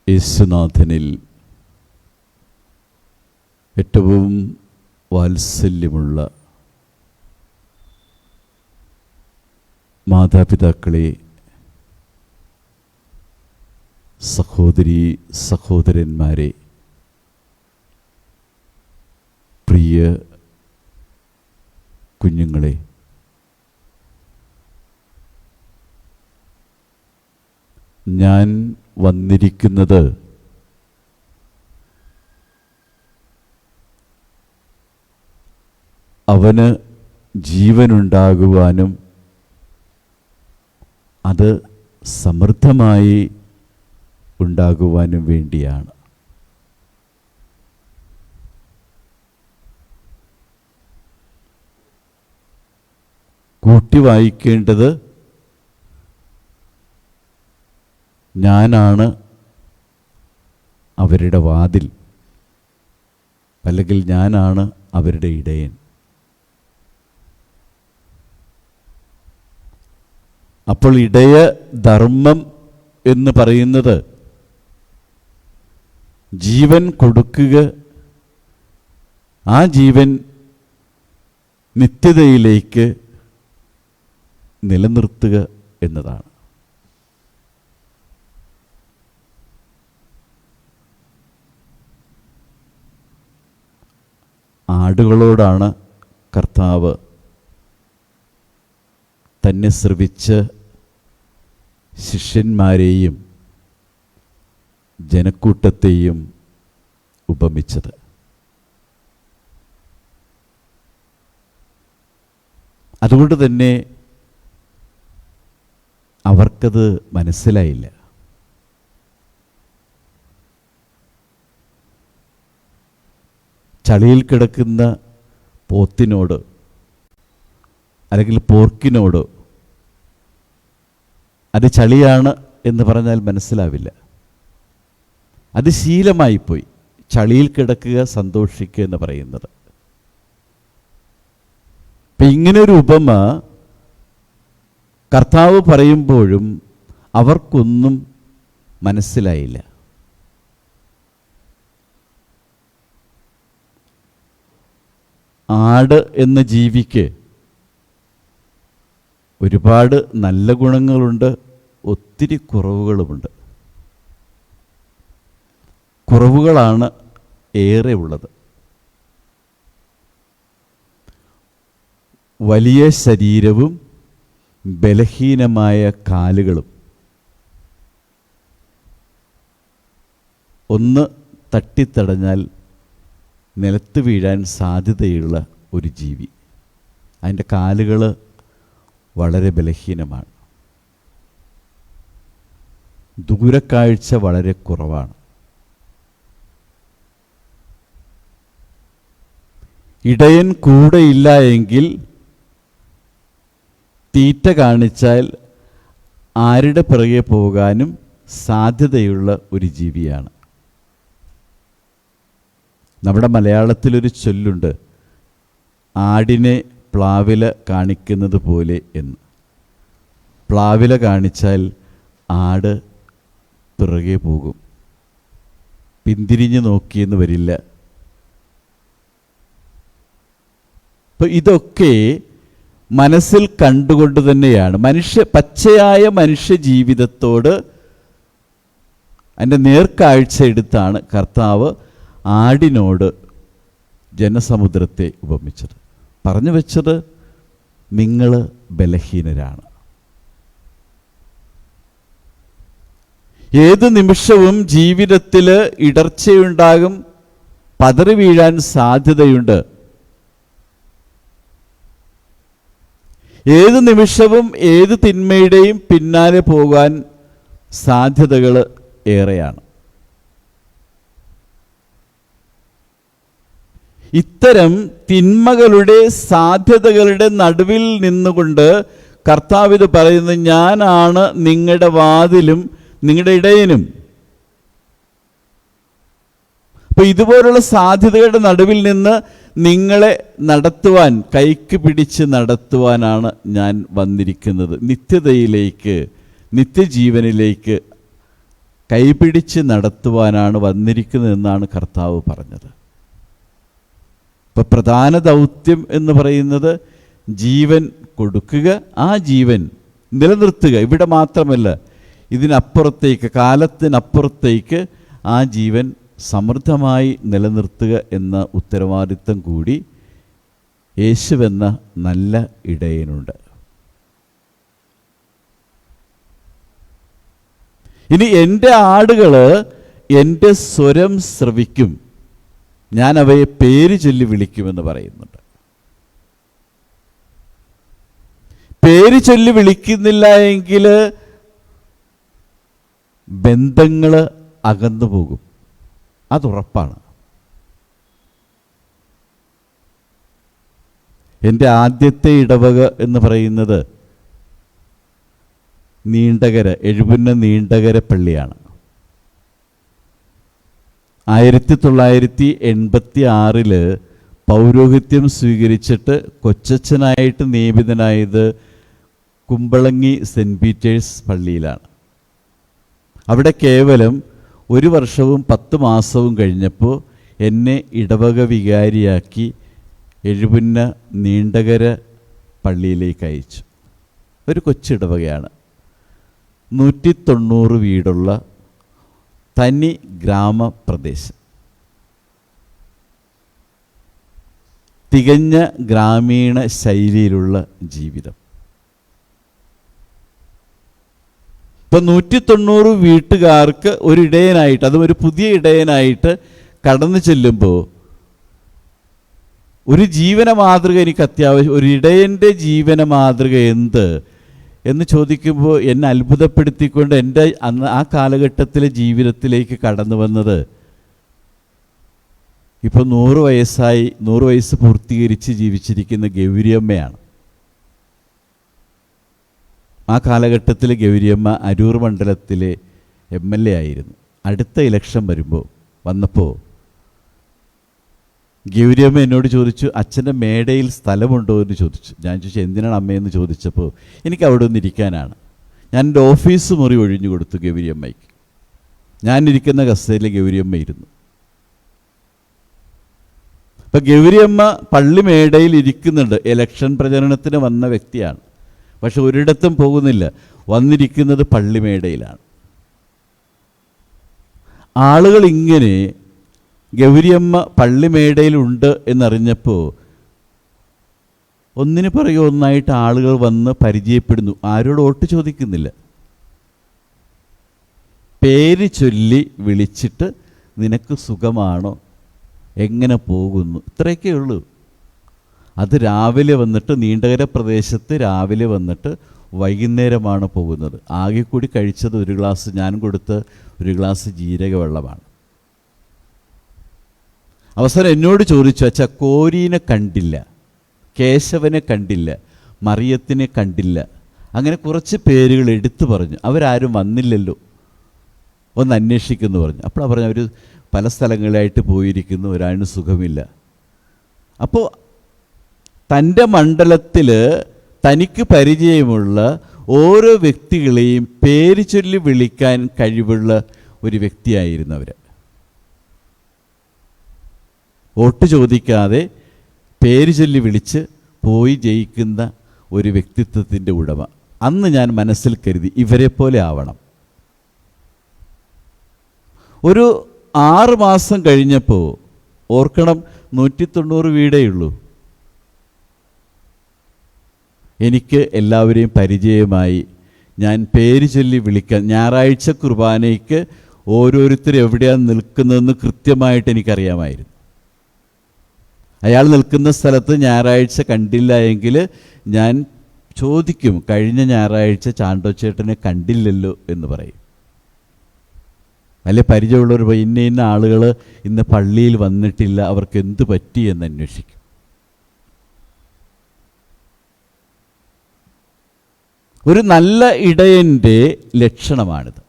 യേശുനാഥനിൽ ഏറ്റവും വാത്സല്യമുള്ള മാതാപിതാക്കളെ, സഹോദരീ സഹോദരന്മാരെ, പ്രിയ കുഞ്ഞുങ്ങളെ, ഞാൻ വന്നിരിക്കുന്നത് അവന് ജീവനുണ്ടാകുവാനും അത് സമൃദ്ധമായി ഉണ്ടാകുവാനും വേണ്ടിയാണ്. കൂട്ടി വായിക്കേണ്ടത് ഞാനാണ് അവരുടെ വാതിൽ, അല്ലെങ്കിൽ ഞാനാണ് അവരുടെ ഇടയൻ. അപ്പോൾ ഇടയ ധർമ്മം എന്ന് പറയുന്നത് ജീവൻ കൊടുക്കുക, ആ ജീവൻ നിത്യതയിലേക്ക് നിലനിർത്തുക എന്നതാണ്. ആടുകളോടാണ് കർത്താവ് തന്നെ ശ്രവിച്ച ശിഷ്യന്മാരെയും ജനക്കൂട്ടത്തെയും ഉപമിച്ചത്. അതുകൊണ്ട് തന്നെ അവർക്കത് മനസ്സിലായില്ല. ചളിയിൽ കിടക്കുന്ന പോത്തിനോട് അല്ലെങ്കിൽ പോർക്കിനോട് അത് ചളിയാണ് എന്ന് പറഞ്ഞാൽ മനസ്സിലാവില്ല. അത് ശീലമായിപ്പോയി, ചളിയിൽ കിടക്കുക, സന്തോഷിക്കുക എന്ന് പറയുന്നത്. അപ്പം ഇങ്ങനൊരു ഉപമ കർത്താവ് പറയുമ്പോഴും അവർക്കൊന്നും മനസ്സിലായില്ല. ആട് എന്ന ജീവിക്ക് ഒരുപാട് നല്ല ഗുണങ്ങളുണ്ട്, ഒത്തിരി കുറവുകളുമുണ്ട്. കുറവുകളാണ് ഏറെ ഉള്ളത്. വലിയ ശരീരവും ബലഹീനമായ കാലുകളും. ഒന്ന് തട്ടിത്തടഞ്ഞാൽ നിലത്ത് വീഴാൻ സാധ്യതയുള്ള ഒരു ജീവി. അതിൻ്റെ കാലുകൾ വളരെ ബലഹീനമാണ്. ദൂരക്കാഴ്ച വളരെ കുറവാണ്. ഇടയൻ കൂടെയില്ല എങ്കിൽ തീറ്റ കാണിച്ചാൽ ആരുടെ പിറകെ പോകാനും സാധ്യതയുള്ള ഒരു ജീവിയാണ്. നമ്മുടെ മലയാളത്തിലൊരു ചൊല്ലുണ്ട്, ആടിനെ പ്ലാവില കാണിക്കുന്നത് പോലെ എന്ന്. പ്ലാവില കാണിച്ചാൽ ആട് പിറകെ പോകും, പിന്തിരിഞ്ഞ് നോക്കിയെന്ന് വരില്ല. അപ്പം ഇതൊക്കെ മനസ്സിൽ കണ്ടുകൊണ്ട് തന്നെയാണ് പച്ചയായ മനുഷ്യ ജീവിതത്തോട് അതിൻ്റെ നേർക്കാഴ്ച എടുത്താണ് കർത്താവ് ആടിനോട് ജനസമുദ്രത്തെ ഉപമിച്ചത്. പറഞ്ഞു വെച്ചത്, നിങ്ങൾ ബലഹീനരാണ്. ഏത് നിമിഷവും ജീവിതത്തിൽ ഇടർച്ചയുണ്ടാകും, പതറി വീഴാൻ സാധ്യതയുണ്ട്. ഏത് നിമിഷവും ഏത് തിന്മയുടെയും പിന്നാലെ പോകാൻ സാധ്യതകൾ ഏറെയാണ്. ഇത്തരം തിന്മകളുടെ സാധ്യതകളുടെ നടുവിൽ നിന്നുകൊണ്ട് കർത്താവ് ഇത് പറയുന്നത്, ഞാനാണ് നിങ്ങളുടെ വാതിലും നിങ്ങളുടെ ഇടയനും. ഇപ്പം ഇതുപോലുള്ള സാധ്യതകളുടെ നടുവിൽ നിന്ന് നിങ്ങളെ നടത്തുവാൻ, കൈക്ക് പിടിച്ച് നടത്തുവാനാണ് ഞാൻ വന്നിരിക്കുന്നത്. നിത്യതയിലേക്ക്, നിത്യജീവനിലേക്ക് കൈപിടിച്ച് നടത്തുവാനാണ് വന്നിരിക്കുന്നതെന്നാണ് കർത്താവ് പറഞ്ഞത്. ഇപ്പം പ്രധാന ദൗത്യം എന്ന് പറയുന്നത് ജീവൻ കൊടുക്കുക, ആ ജീവൻ നിലനിർത്തുക. ഇവിടെ മാത്രമല്ല, ഇതിനപ്പുറത്തേക്ക്, കാലത്തിനപ്പുറത്തേക്ക് ആ ജീവൻ സമൃദ്ധമായി നിലനിർത്തുക എന്ന ഉത്തരവാദിത്തം കൂടി യേശുവെന്ന നല്ല ഇടയനുണ്ട്. ഇനി എൻ്റെ ആടുകൾ എൻ്റെ സ്വരം ശ്രവിക്കും, ഞാൻ അവയെ പേര് ചൊല്ലി വിളിക്കുമെന്ന് പറയുന്നുണ്ട്. പേര് ചൊല്ലി വിളിക്കുന്നില്ല എങ്കിൽ ബന്ധങ്ങൾ അകന്നു പോകും, അതുറപ്പാണ്. എൻ്റെ ആദ്യത്തെ ഇടവക എന്ന് പറയുന്നത് നീണ്ടകര, എഴുപുന്ന നീണ്ടകര പള്ളിയാണ്. 1986 പൗരോഹിത്യം സ്വീകരിച്ചിട്ട് കൊച്ചച്ഛനായിട്ട് നിയമിതനായത് കുമ്പളങ്ങി സെൻറ്റ് പീറ്റേഴ്സ് പള്ളിയിലാണ്. അവിടെ കേവലം 1 വർഷവും 10 മാസവും കഴിഞ്ഞപ്പോൾ എന്നെ ഇടവക വികാരിയാക്കി എഴുപുന്ന നീണ്ടകര പള്ളിയിലേക്ക് അയച്ചു. ഒരു കൊച്ചിടവകയാണ്, 190 വീടുള്ള തനി ഗ്രാമപ്രദേശം. തികഞ്ഞ ഗ്രാമീണ ശൈലിയിലുള്ള ജീവിതം. ഇപ്പം 190 വീട്ടുകാർക്ക് ഒരു ഇടയനായിട്ട്, അതും ഒരു പുതിയ ഇടയനായിട്ട് കടന്നു ചെല്ലുമ്പോൾ ഒരു ജീവന മാതൃക എനിക്ക് അത്യാവശ്യം. ഒരു ഇടയൻ്റെ ജീവന മാതൃക എന്ത് എന്ന് ചോദിക്കുമ്പോൾ എന്നെ അത്ഭുതപ്പെടുത്തിക്കൊണ്ട് എൻ്റെ അന്ന് ആ കാലഘട്ടത്തിലെ ജീവിതത്തിലേക്ക് കടന്നു വന്നത്, ഇപ്പോൾ 100 വയസ്സായി, 100 വയസ്സ് പൂർത്തീകരിച്ച് ജീവിച്ചിരിക്കുന്ന ഗൗരിയമ്മയാണ്. ആ കാലഘട്ടത്തിൽ ഗൗരിയമ്മ അരൂർ മണ്ഡലത്തിലെ MLA ആയിരുന്നു. അടുത്ത ഇലക്ഷൻ വന്നപ്പോൾ ഗൗരിയമ്മ എന്നോട് ചോദിച്ചു, അച്ഛൻ്റെ മേടയിൽ സ്ഥലമുണ്ടോ എന്ന് ചോദിച്ചു. ഞാൻ ചോദിച്ചു എന്തിനാണ് അമ്മയെന്ന് ചോദിച്ചപ്പോൾ, എനിക്ക് അവിടെ ഒന്ന് ഇരിക്കാനാണ്. ഞാൻ എൻ്റെ ഓഫീസ് മുറി ഒഴിഞ്ഞു കൊടുത്തു ഗൗരിയമ്മയ്ക്ക്. ഞാനിരിക്കുന്ന കസേരയിൽ ഗൗരിയമ്മ ഇരുന്നു. അപ്പം ഗൗരിയമ്മ പള്ളി മേടയിൽ ഇരിക്കുന്നുണ്ട്. ഇലക്ഷൻ പ്രചരണത്തിന് വന്ന വ്യക്തിയാണ്, പക്ഷെ ഒരിടത്തും പോകുന്നില്ല, വന്നിരിക്കുന്നത് പള്ളിമേടയിലാണ്. ആളുകൾ ഇങ്ങനെ ഗൗരിയമ്മ പള്ളിമേടയിലുണ്ട് എന്നറിഞ്ഞപ്പോൾ ഒന്നിന് പറയുക ഒന്നായിട്ട് ആളുകൾ വന്ന് പരിചയപ്പെടുന്നു. ആരോട് വോട്ട് ചോദിക്കുന്നില്ല, പേര് ചൊല്ലി വിളിച്ചിട്ട് നിനക്ക് സുഖമാണോ, എങ്ങനെ പോകുന്നു, ഇത്രയൊക്കെ ഉള്ളൂ. അത് രാവിലെ വന്നിട്ട്, നീണ്ടകര പ്രദേശത്ത് രാവിലെ വന്നിട്ട് വൈകുന്നേരമാണ് പോകുന്നത്. ആകെ കൂടി കഴിച്ചത് ഒരു ഗ്ലാസ്, ഞാൻ കൊടുത്ത ഒരു ഗ്ലാസ് ജീരക വെള്ളമാണ്. അവസാനം എന്നോട് ചോദിച്ചു, അച്ഛാ കോരീനെ കണ്ടില്ല, കേശവനെ കണ്ടില്ല, മറിയത്തിനെ കണ്ടില്ല, അങ്ങനെ കുറച്ച് പേരുകൾ എടുത്തു പറഞ്ഞു. അവരാരും വന്നില്ലല്ലോ, ഒന്ന് അന്വേഷിക്കുന്നു പറഞ്ഞു. അപ്പോൾ പറഞ്ഞു അവർ പല സ്ഥലങ്ങളിലായിട്ട് പോയിരിക്കുന്നു, ഒരാളിന് സുഖമില്ല. അപ്പോൾ തൻ്റെ മണ്ഡലത്തിൽ തനിക്ക് പരിചയമുള്ള ഓരോ വ്യക്തികളെയും പേര് ചൊല്ലി വിളിക്കാൻ കഴിവുള്ള ഒരു വ്യക്തിയായിരുന്നു അവർ. വോട്ട് ചോദിക്കാതെ പേര് ചൊല്ലി വിളിച്ച് പോയി ജയിക്കുന്ന ഒരു വ്യക്തിത്വത്തിൻ്റെ ഉടമ. അന്ന് ഞാൻ മനസ്സിൽ കരുതി ഇവരെ പോലെ ആവണം. ഒരു 6 മാസം കഴിഞ്ഞപ്പോൾ, ഓർക്കണം 190 വീടേ ഉള്ളൂ, എനിക്ക് എല്ലാവരെയും പരിചയമായി. ഞാൻ പേര് ചൊല്ലി വിളിക്കാൻ, ഞായറാഴ്ച കുർബാനയ്ക്ക് ഓരോരുത്തർ എവിടെയാണ് നിൽക്കുന്നതെന്ന് കൃത്യമായിട്ട് എനിക്കറിയാമായിരുന്നു. അയാൾ നിൽക്കുന്ന സ്ഥലത്ത് ഞായറാഴ്ച കണ്ടില്ല എങ്കിൽ ഞാൻ ചോദിക്കും, കഴിഞ്ഞ ഞായറാഴ്ച ചാണ്ടോച്ചേട്ടനെ കണ്ടില്ലല്ലോ എന്ന് പറയും. അല്ലെ പരിചയമുള്ളവർ ഇന്ന ആളുകൾ ഇന്ന് പള്ളിയിൽ വന്നിട്ടില്ല, അവർക്ക് എന്ത് പറ്റി എന്ന് അന്വേഷിക്കും. ഒരു നല്ല ഇടയൻ്റെ ലക്ഷണമാണിത്.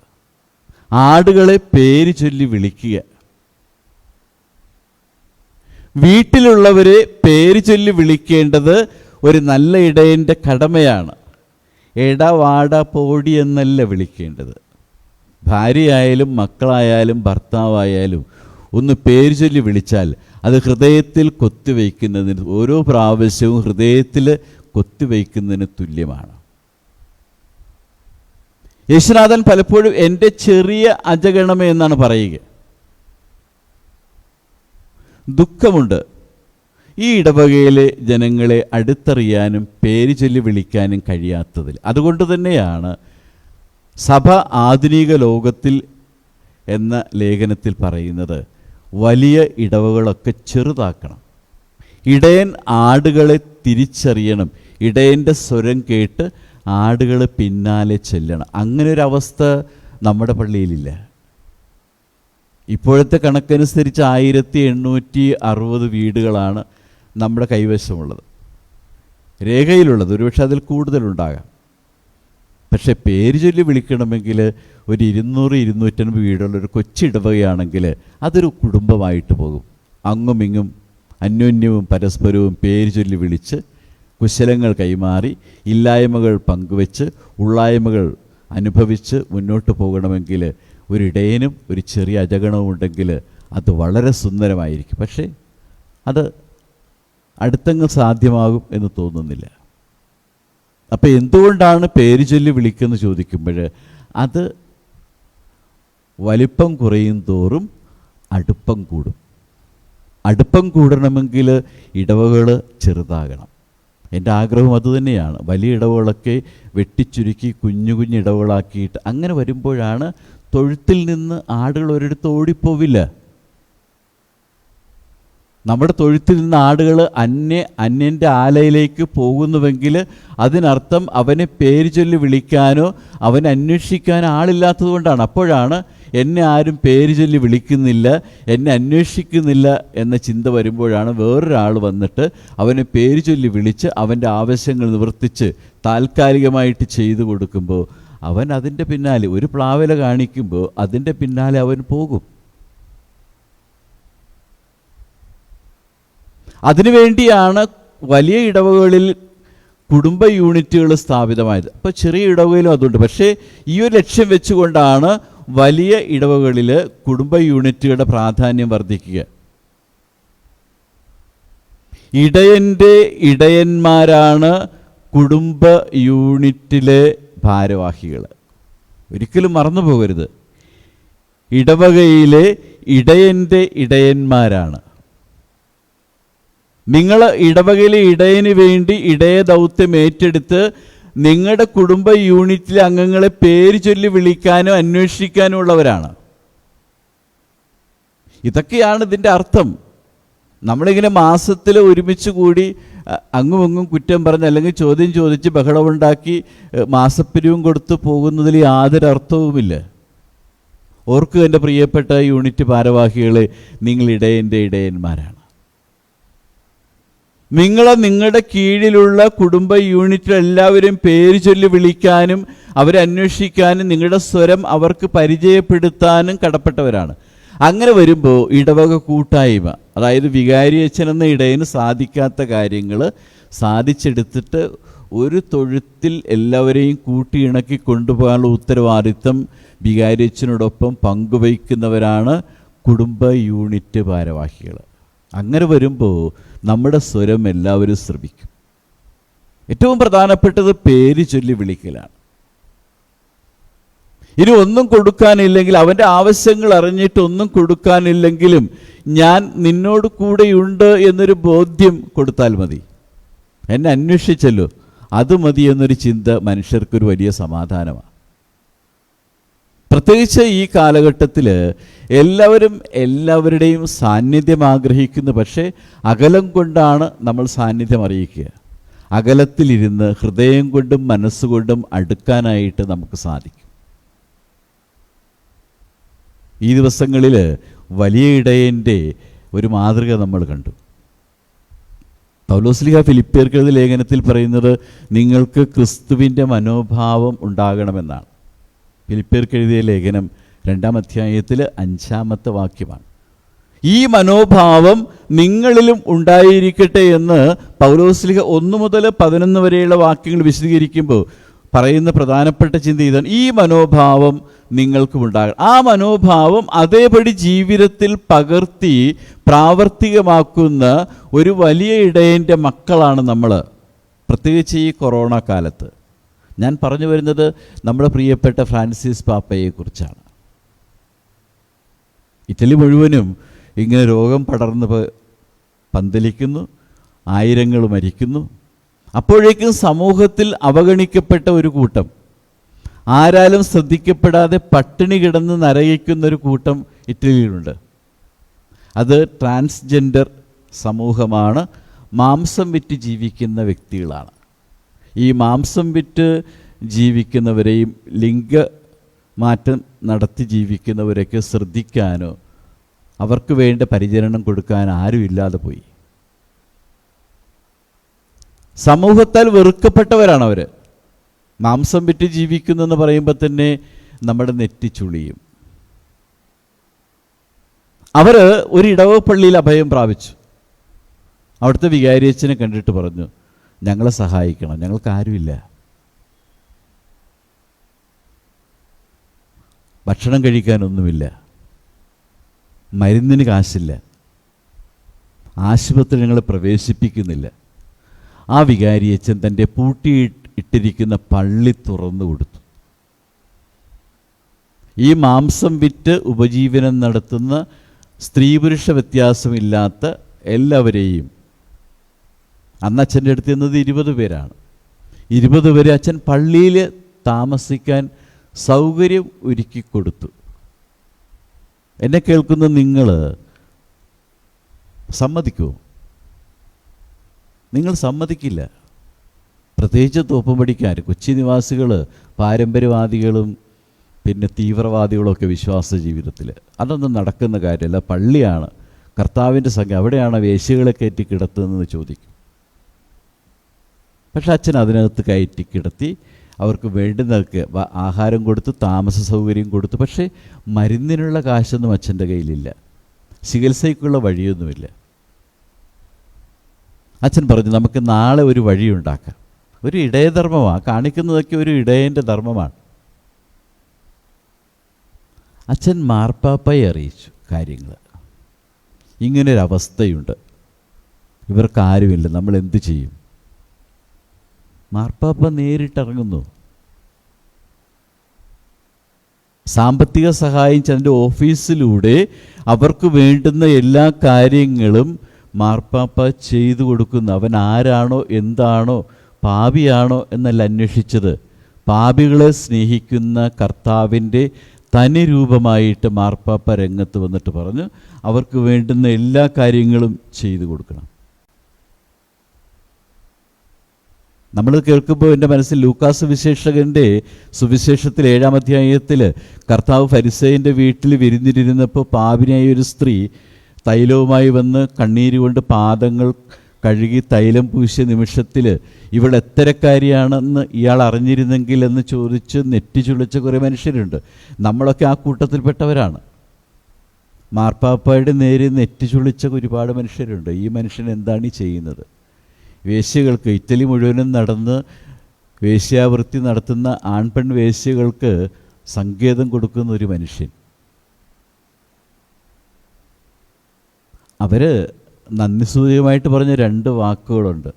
ആടുകളെ പേര് ചൊല്ലി വിളിക്കുക. വീട്ടിലുള്ളവരെ പേര് ചൊല്ലി വിളിക്കേണ്ടത് ഒരു നല്ല ഇടയൻ്റെ കടമയാണ്. എടാ വാട പോടി എന്നല്ല വിളിക്കേണ്ടത്. ഭാര്യയായാലും മക്കളായാലും ഭർത്താവായാലും ഒന്ന് പേര് ചൊല്ലി വിളിച്ചാൽ അത് ഹൃദയത്തിൽ കൊത്തിവയ്ക്കുന്നതിന്, ഓരോ പ്രാവശ്യവും ഹൃദയത്തിൽ കൊത്തിവയ്ക്കുന്നതിന് തുല്യമാണ്. യേശുനാഥൻ പലപ്പോഴും എൻ്റെ ചെറിയ അജഗണമേ എന്നാണ് പറയുക. ദുഃഖമുണ്ട് ഈ ഇടവകയിലെ ജനങ്ങളെ അടുത്തറിയാനും പേര് ചൊല്ലി വിളിക്കാനും കഴിയാത്തതിൽ. അതുകൊണ്ട് തന്നെയാണ് സഭ ആധുനിക ലോകത്തിൽ എന്ന ലേഖനത്തിൽ പറയുന്നത് വലിയ ഇടവകളൊക്കെ ചെറുതാക്കണം. ഇടയൻ ആടുകളെ തിരിച്ചറിയണം. ഇടയൻ്റെ സ്വരം കേട്ട് ആടുകൾ പിന്നാലെ ചെല്ലണം. അങ്ങനെ ഒരു അവസ്ഥ നമ്മുടെ പള്ളിയിലില്ല. ഇപ്പോഴത്തെ കണക്കനുസരിച്ച് 1860 വീടുകളാണ് നമ്മുടെ കൈവശമുള്ളത്, രേഖയിലുള്ളത്. ഒരുപക്ഷെ അതിൽ കൂടുതലുണ്ടാകാം. പക്ഷേ പേര് ചൊല്ലി വിളിക്കണമെങ്കിൽ ഒരു 200-250 വീടുള്ളൊരു കൊച്ചിടവകയാണെങ്കിൽ അതൊരു കുടുംബമായിട്ട് പോകും. അങ്ങും ഇങ്ങും അന്യോന്യവും പരസ്പരവും പേര് ചൊല്ലി വിളിച്ച് കുശലങ്ങൾ കൈമാറി ഇല്ലായ്മകൾ പങ്കുവെച്ച് ഉള്ളായ്മകൾ അനുഭവിച്ച് മുന്നോട്ട് പോകണമെങ്കിൽ ഒരിടയനും ഒരു ചെറിയ അജഗണവും ഉണ്ടെങ്കിൽ അത് വളരെ സുന്ദരമായിരിക്കും. പക്ഷേ അത് അടുത്തങ്ങ് സാധ്യമാകും എന്ന് തോന്നുന്നില്ല. അപ്പോൾ എന്തുകൊണ്ടാണ് പേര് ചൊല്ലി വിളിക്കുന്നത് ചോദിക്കുമ്പോൾ അത് വലിപ്പം കുറയും തോറും അടുപ്പം കൂടും. അടുപ്പം കൂടണമെങ്കിൽ ഇടവകൾ ചെറുതാകണം. എൻ്റെ ആഗ്രഹം അതുതന്നെയാണ്. വലിയ ഇടവകളൊക്കെ വെട്ടിച്ചുരുക്കി കുഞ്ഞു കുഞ്ഞു ഇടവകളാക്കിയിട്ട് അങ്ങനെ വരുമ്പോഴാണ് തൊഴുത്തിൽ നിന്ന് ആടുകൾ ഒരിടത്ത് ഓടിപ്പോവില്ല. നമ്മുടെ തൊഴുത്തിൽ നിന്ന് ആടുകൾ അന്യൻ്റെ ആലയിലേക്ക് പോകുന്നുവെങ്കിൽ അതിനർത്ഥം അവനെ പേര് ചൊല്ലി വിളിക്കാനോ അവനെ അന്വേഷിക്കാനോ ആളില്ലാത്തത് കൊണ്ടാണ്. അപ്പോഴാണ് എന്നെ ആരും പേര് ചൊല്ലി വിളിക്കുന്നില്ല, എന്നെ അന്വേഷിക്കുന്നില്ല എന്ന ചിന്ത വരുമ്പോഴാണ് വേറൊരാൾ വന്നിട്ട് അവനെ പേര് ചൊല്ലി വിളിച്ച് അവൻ്റെ ആവശ്യങ്ങൾ നിവർത്തിച്ച് താൽക്കാലികമായിട്ട് ചെയ്തു കൊടുക്കുമ്പോൾ അവൻ അതിൻ്റെ പിന്നാലെ, ഒരു പ്ലാവില കാണിക്കുമ്പോൾ അതിൻ്റെ പിന്നാലെ അവൻ പോകും. അതിനുവേണ്ടിയാണ് വലിയ ഇടവകളിൽ കുടുംബ യൂണിറ്റുകൾ സ്ഥാപിതമായത്. അപ്പോൾ ചെറിയ ഇടവകയിലും അതുണ്ട്. പക്ഷേ ഈ ഒരു ലക്ഷ്യം വെച്ചുകൊണ്ടാണ് വലിയ ഇടവകളിൽ കുടുംബ യൂണിറ്റുകളുടെ പ്രാധാന്യം വർദ്ധിക്കുക. ഇടയൻ്റെ ഇടയന്മാരാണ് കുടുംബ യൂണിറ്റിലെ ഭാരവാഹികൾ. ഒരിക്കലും മറന്നു പോകരുത്. ഇടവകയിലെ ഇടയൻ്റെ ഇടയന്മാരാണ്. നിങ്ങൾ ഇടവകയിലെ ഇടയന് വേണ്ടി ഇടയ ദൗത്യം ഏറ്റെടുത്ത് നിങ്ങളുടെ കുടുംബ യൂണിറ്റിലെ അംഗങ്ങളെ പേര് ചൊല്ലി വിളിക്കാനോ അന്വേഷിക്കാനോ ഉള്ളവരാണ്. ഇതൊക്കെയാണ് ഇതിൻ്റെ അർത്ഥം. നമ്മളിങ്ങനെ മാസത്തിൽ ഒരുമിച്ച് കൂടി അങ്ങും അങ്ങും കുറ്റം പറഞ്ഞ് അല്ലെങ്കിൽ ചോദ്യം ചോദിച്ച് ബഹളമുണ്ടാക്കി മാസപ്പിരിവും കൊടുത്ത് പോകുന്നതിൽ യാതൊരു അർത്ഥവുമില്ല. ഓർക്കുക എൻ്റെ പ്രിയപ്പെട്ട യൂണിറ്റ് ഭാരവാഹികളെ, നിങ്ങൾ ഇടയൻ്റെ ഇടയന്മാരാണ്. നിങ്ങളുടെ കീഴിലുള്ള കുടുംബ യൂണിറ്റിൽ എല്ലാവരും പേര് ചൊല്ലി വിളിക്കാനും അവരെ അന്വേഷിക്കാനും നിങ്ങളുടെ സ്വരം അവർക്ക് പരിചയപ്പെടുത്താനും കടപ്പെട്ടവരാണ്. അങ്ങനെ വരുമ്പോൾ ഇടവക കൂട്ടായ്മ, അതായത് വികാരി അച്ഛൻ എന്ന ഇടയന് സാധിക്കാത്ത കാര്യങ്ങൾ സാധിച്ചെടുത്തിട്ട് ഒരു തൊഴുത്തിൽ എല്ലാവരെയും കൂട്ടിയിണക്കി കൊണ്ടുപോകാനുള്ള ഉത്തരവാദിത്തം വികാരി അച്ഛനോടൊപ്പം പങ്കുവയ്ക്കുന്നവരാണ് കുടുംബ യൂണിറ്റ് ഭാരവാഹികൾ. അങ്ങനെ വരുമ്പോൾ നമ്മുടെ സ്വരം എല്ലാവരും ശ്രമിക്കും. ഏറ്റവും പ്രധാനപ്പെട്ടത് പേര് ചൊല്ലി വിളിക്കലാണ്. ഇനി ഒന്നും കൊടുക്കാനില്ലെങ്കിൽ, അവൻ്റെ ആവശ്യങ്ങൾ അറിഞ്ഞിട്ട് ഒന്നും കൊടുക്കാനില്ലെങ്കിലും ഞാൻ നിന്നോട് കൂടെയുണ്ട് എന്നൊരു ബോധ്യം കൊടുത്താൽ മതി. എന്നെ അന്വേഷിച്ചല്ലോ, അത് മതി എന്നൊരു ചിന്ത മനുഷ്യർക്കൊരു വലിയ സമാധാനമാണ്. പ്രത്യേകിച്ച് ഈ കാലഘട്ടത്തിൽ എല്ലാവരുടെയും സാന്നിധ്യം ആഗ്രഹിക്കുന്നു. പക്ഷേ അകലം കൊണ്ടാണ് നമ്മൾ സാന്നിധ്യം അറിയിക്കുക. അകലത്തിലിരുന്ന് ഹൃദയം കൊണ്ടും മനസ്സുകൊണ്ടും അടുക്കാനായിട്ട് നമുക്ക് സാധിക്കും. ഈ ദിവസങ്ങളിൽ വലിയ ഇടയൻ്റെ ഒരു മാതൃക നമ്മൾ കണ്ടു. പൗലോസ് ശ്ലീഹ ഫിലിപ്പിയർക്ക് എഴുതിയ ലേഖനത്തിൽ പറയുന്നത് നിങ്ങൾക്ക് ക്രിസ്തുവിൻ്റെ മനോഭാവം ഉണ്ടാകണമെന്നാണ്. ഫിലിപ്പിയർക്ക് എഴുതിയ ലേഖനം 2-ാം അധ്യായത്തിൽ 5-ാമത്തെ വാക്യമാണ്. ഈ മനോഭാവം നിങ്ങളിലും ഉണ്ടായിരിക്കട്ടെ എന്ന് പൗലോസ്ലിഹ 1 മുതൽ 11 വരെയുള്ള വാക്യങ്ങൾ വിശദീകരിക്കുമ്പോൾ പറയുന്ന പ്രധാനപ്പെട്ട ചിന്ത ഇതാണ്: ഈ മനോഭാവം നിങ്ങൾക്കും ഉണ്ടാകണം. ആ മനോഭാവം അതേപടി ജീവിതത്തിൽ പകർത്തി പ്രാവർത്തികമാക്കുന്ന ഒരു വലിയ ഇടയൻ്റെ മക്കളാണ് നമ്മൾ, പ്രത്യേകിച്ച് ഈ കൊറോണ കാലത്ത്. ഞാൻ പറഞ്ഞു വരുന്നത് നമ്മുടെ പ്രിയപ്പെട്ട ഫ്രാൻസിസ് പാപ്പയെക്കുറിച്ചാണ്. ഇറ്റലി മുഴുവനും ഇങ്ങനെ രോഗം പടർന്ന് പന്തലിക്കുന്നു, ആയിരങ്ങൾ മരിക്കുന്നു. അപ്പോഴേക്കും സമൂഹത്തിൽ അവഗണിക്കപ്പെട്ട ഒരു കൂട്ടം, ആരാലും ശ്രദ്ധിക്കപ്പെടാതെ പട്ടിണി കിടന്ന് നരകിക്കുന്നൊരു കൂട്ടം ഇറ്റലിയിലുണ്ട്. അത് ട്രാൻസ്ജെൻഡർ സമൂഹമാണ്. മാംസം വിറ്റ് ജീവിക്കുന്ന വ്യക്തികളാണ്. ഈ മാംസം വിറ്റ് ജീവിക്കുന്നവരെയും ലിംഗമാറ്റം നടത്തി ജീവിക്കുന്നവരെയൊക്കെ ശ്രദ്ധിക്കാനോ അവർക്ക് വേണ്ട പരിചരണം കൊടുക്കാൻ ആരും ഇല്ലാതെ പോയി. സമൂഹത്താൽ വെറുക്കപ്പെട്ടവരാണ് അവർ. മാംസം വിറ്റ് ജീവിക്കുന്നു എന്ന് പറയുമ്പോൾ തന്നെ നമ്മുടെ നെറ്റി ചുളിയും. അവർ ഒരു ഇടവക പള്ളിയിൽ അഭയം പ്രാപിച്ചു. അവിടുത്തെ വികാരിയച്ഛനെ കണ്ടിട്ട് പറഞ്ഞു, ഞങ്ങളെ സഹായിക്കണം, ഞങ്ങൾക്ക് ആരുമില്ല, ഭക്ഷണം കഴിക്കാനൊന്നുമില്ല, മരുന്നിന് കാശില്ല, ആശുപത്രി ഞങ്ങളെ പ്രവേശിപ്പിക്കുന്നില്ല. ആ വികാരിയച്ഛൻ തൻ്റെ പൂട്ടിയിട്ടിരിക്കുന്ന പള്ളി തുറന്നു കൊടുത്തു. ഈ മാംസം വിറ്റ് ഉപജീവനം നടത്തുന്ന സ്ത്രീ പുരുഷ വ്യത്യാസമില്ലാത്ത എല്ലാവരെയും, അന്ന് അച്ഛൻ്റെ അടുത്ത് നിന്നത് 20 പേരാണ്. 20 പേരെ അച്ഛൻ പള്ളിയിൽ താമസിക്കാൻ സൗകര്യം ഒരുക്കി കൊടുത്തു. എന്നെ കേൾക്കുന്ന നിങ്ങൾ സമ്മതിക്കുമോ? നിങ്ങൾ സമ്മതിക്കില്ല. പ്രത്യേകിച്ച് തോപ്പുംപടിക്കാർ, കൊച്ചി നിവാസികൾ, പാരമ്പര്യവാദികളും പിന്നെ തീവ്രവാദികളൊക്കെ വിശ്വാസ ജീവിതത്തിൽ. അതൊന്നും നടക്കുന്ന കാര്യമല്ല. പള്ളിയാണ് കർത്താവിൻ്റെ സംഘം, അവിടെയാണ് വേശ്യകളെ കയറ്റി കിടത്തുന്നതെന്ന് ചോദിക്കും. പക്ഷെ അച്ഛൻ അതിനകത്ത് കയറ്റി കിടത്തി അവർക്ക് വേണ്ടുന്നതൊക്കെ ആഹാരം കൊടുത്ത് താമസ സൗകര്യം കൊടുത്തു. പക്ഷേ മരുന്നിനുള്ള കാശൊന്നും അച്ഛൻ്റെ കയ്യിലില്ല, ചികിത്സയ്ക്കുള്ള വഴിയൊന്നുമില്ല. അച്ഛൻ പറഞ്ഞു, നമുക്ക് നാളെ ഒരു വഴിയുണ്ടാക്കാം. ഒരു ഇടയധർമ്മമാണ് കാണിക്കുന്നതൊക്കെ, ഒരു ഇടയൻ്റെ ധർമ്മമാണ്. അച്ഛൻ മാർപ്പാപ്പയെ അറിയിച്ചു കാര്യങ്ങൾ. ഇങ്ങനൊരവസ്ഥയുണ്ട്, ഇവർക്കാരുമില്ല, നമ്മൾ എന്തു ചെയ്യും? മാർപ്പാപ്പ നേരിട്ടിറങ്ങുന്നു. സാമ്പത്തിക സഹായം അതിൻ്റെ ഓഫീസിലൂടെ അവർക്ക് വേണ്ടുന്ന എല്ലാ കാര്യങ്ങളും മാർപ്പാപ്പ ചെയ്തു കൊടുക്കുന്നു. അവൻ ആരാണോ എന്താണോ പാപിയാണോ എന്നല്ല അന്വേഷിച്ചത്, പാപികളെ സ്നേഹിക്കുന്ന കർത്താവിൻ്റെ തനി രൂപമായിട്ട് മാർപ്പാപ്പ രംഗത്ത് വന്നിട്ട് പറഞ്ഞു അവർക്ക് വേണ്ടുന്ന എല്ലാ കാര്യങ്ങളും ചെയ്തു കൊടുക്കണം. നമ്മൾ കേൾക്കുമ്പോൾ എൻ്റെ മനസ്സിൽ ലൂക്കാസ് സുവിശേഷകൻ്റെ സുവിശേഷത്തിൽ 7-ാം അധ്യായത്തിൽ കർത്താവ് ഫരിസേയൻ്റെ വീട്ടിൽ വിരുന്നിരുന്നപ്പോൾ പാപിനിയായ ഒരു സ്ത്രീ തൈലവുമായി വന്ന് കണ്ണീര് കൊണ്ട് പാദങ്ങൾ കഴുകി തൈലം പൂശിയ നിമിഷത്തിൽ ഇവൾ എത്തരക്കാരിയാണെന്ന് ഇയാൾ അറിഞ്ഞിരുന്നെങ്കിൽ എന്ന് ചോദിച്ച് നെറ്റി ചുളിച്ച കുറേ മനുഷ്യരുണ്ട്. നമ്മളൊക്കെ ആ കൂട്ടത്തിൽപ്പെട്ടവരാണ്. മാർപ്പാപ്പയുടെ നേരെ നെറ്റി ചുളിച്ച ഒരുപാട് മനുഷ്യരുണ്ട്. ഈ മനുഷ്യൻ എന്താണ് ഈ ചെയ്യുന്നത്? വേശ്യകൾക്ക്, ഇറ്റലി മുഴുവനും നടന്ന് വേശ്യാവൃത്തി നടത്തുന്ന ആൺപെൺ വേശ്യകൾക്ക് സങ്കേതം കൊടുക്കുന്ന ഒരു മനുഷ്യൻ. അവർ നന്ദിസൂചകമായിട്ട് പറഞ്ഞ 2 വാക്കുകളുണ്ട്.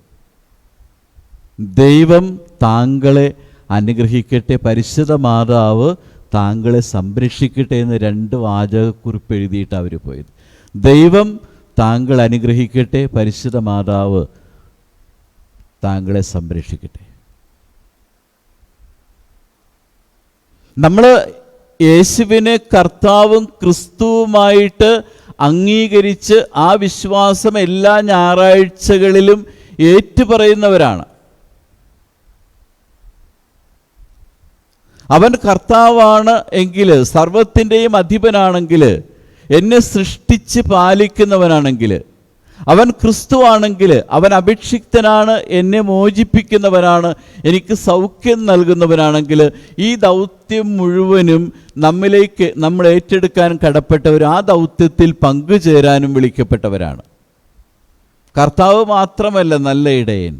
ദൈവം താങ്കളെ അനുഗ്രഹിക്കട്ടെ, പരിശുദ്ധ മാതാവ് താങ്കളെ സംരക്ഷിക്കട്ടെ എന്ന് 2 വാചകക്കുറിപ്പ് എഴുതിയിട്ട് അവർ പോയത്. ദൈവം താങ്കൾ അനുഗ്രഹിക്കട്ടെ, പരിശുദ്ധ മാതാവ് താങ്കളെ സംരക്ഷിക്കട്ടെ. നമ്മൾ യേശുവിനെ കർത്താവും ക്രിസ്തുവുമായിട്ട് അംഗീകരിച്ച് ആ വിശ്വാസം എല്ലാ ഞായറാഴ്ചകളിലും ഏറ്റുപറയുന്നവരാണ്. അവൻ കർത്താവാണ് എങ്കിൽ, സർവത്തിൻ്റെയും അധിപനാണെങ്കിൽ, എന്നെ സൃഷ്ടിച്ച് പാലിക്കുന്നവനാണെങ്കിൽ, അവൻ ക്രിസ്തുവാണെങ്കിൽ, അവൻ അഭിഷിക്തനാണ്, എന്നെ മോചിപ്പിക്കുന്നവനാണ്, എനിക്ക് സൗഖ്യം നൽകുന്നവനാണെങ്കിൽ, ഈ ദൗത്യം മുഴുവനും നമ്മൾ ഏറ്റെടുക്കാൻ കടപ്പെട്ടവർ, ആ ദൗത്യത്തിൽ പങ്കുചേരാനും വിളിക്കപ്പെട്ടവരാണ്. കർത്താവ് മാത്രമല്ല നല്ല ഇടയൻ.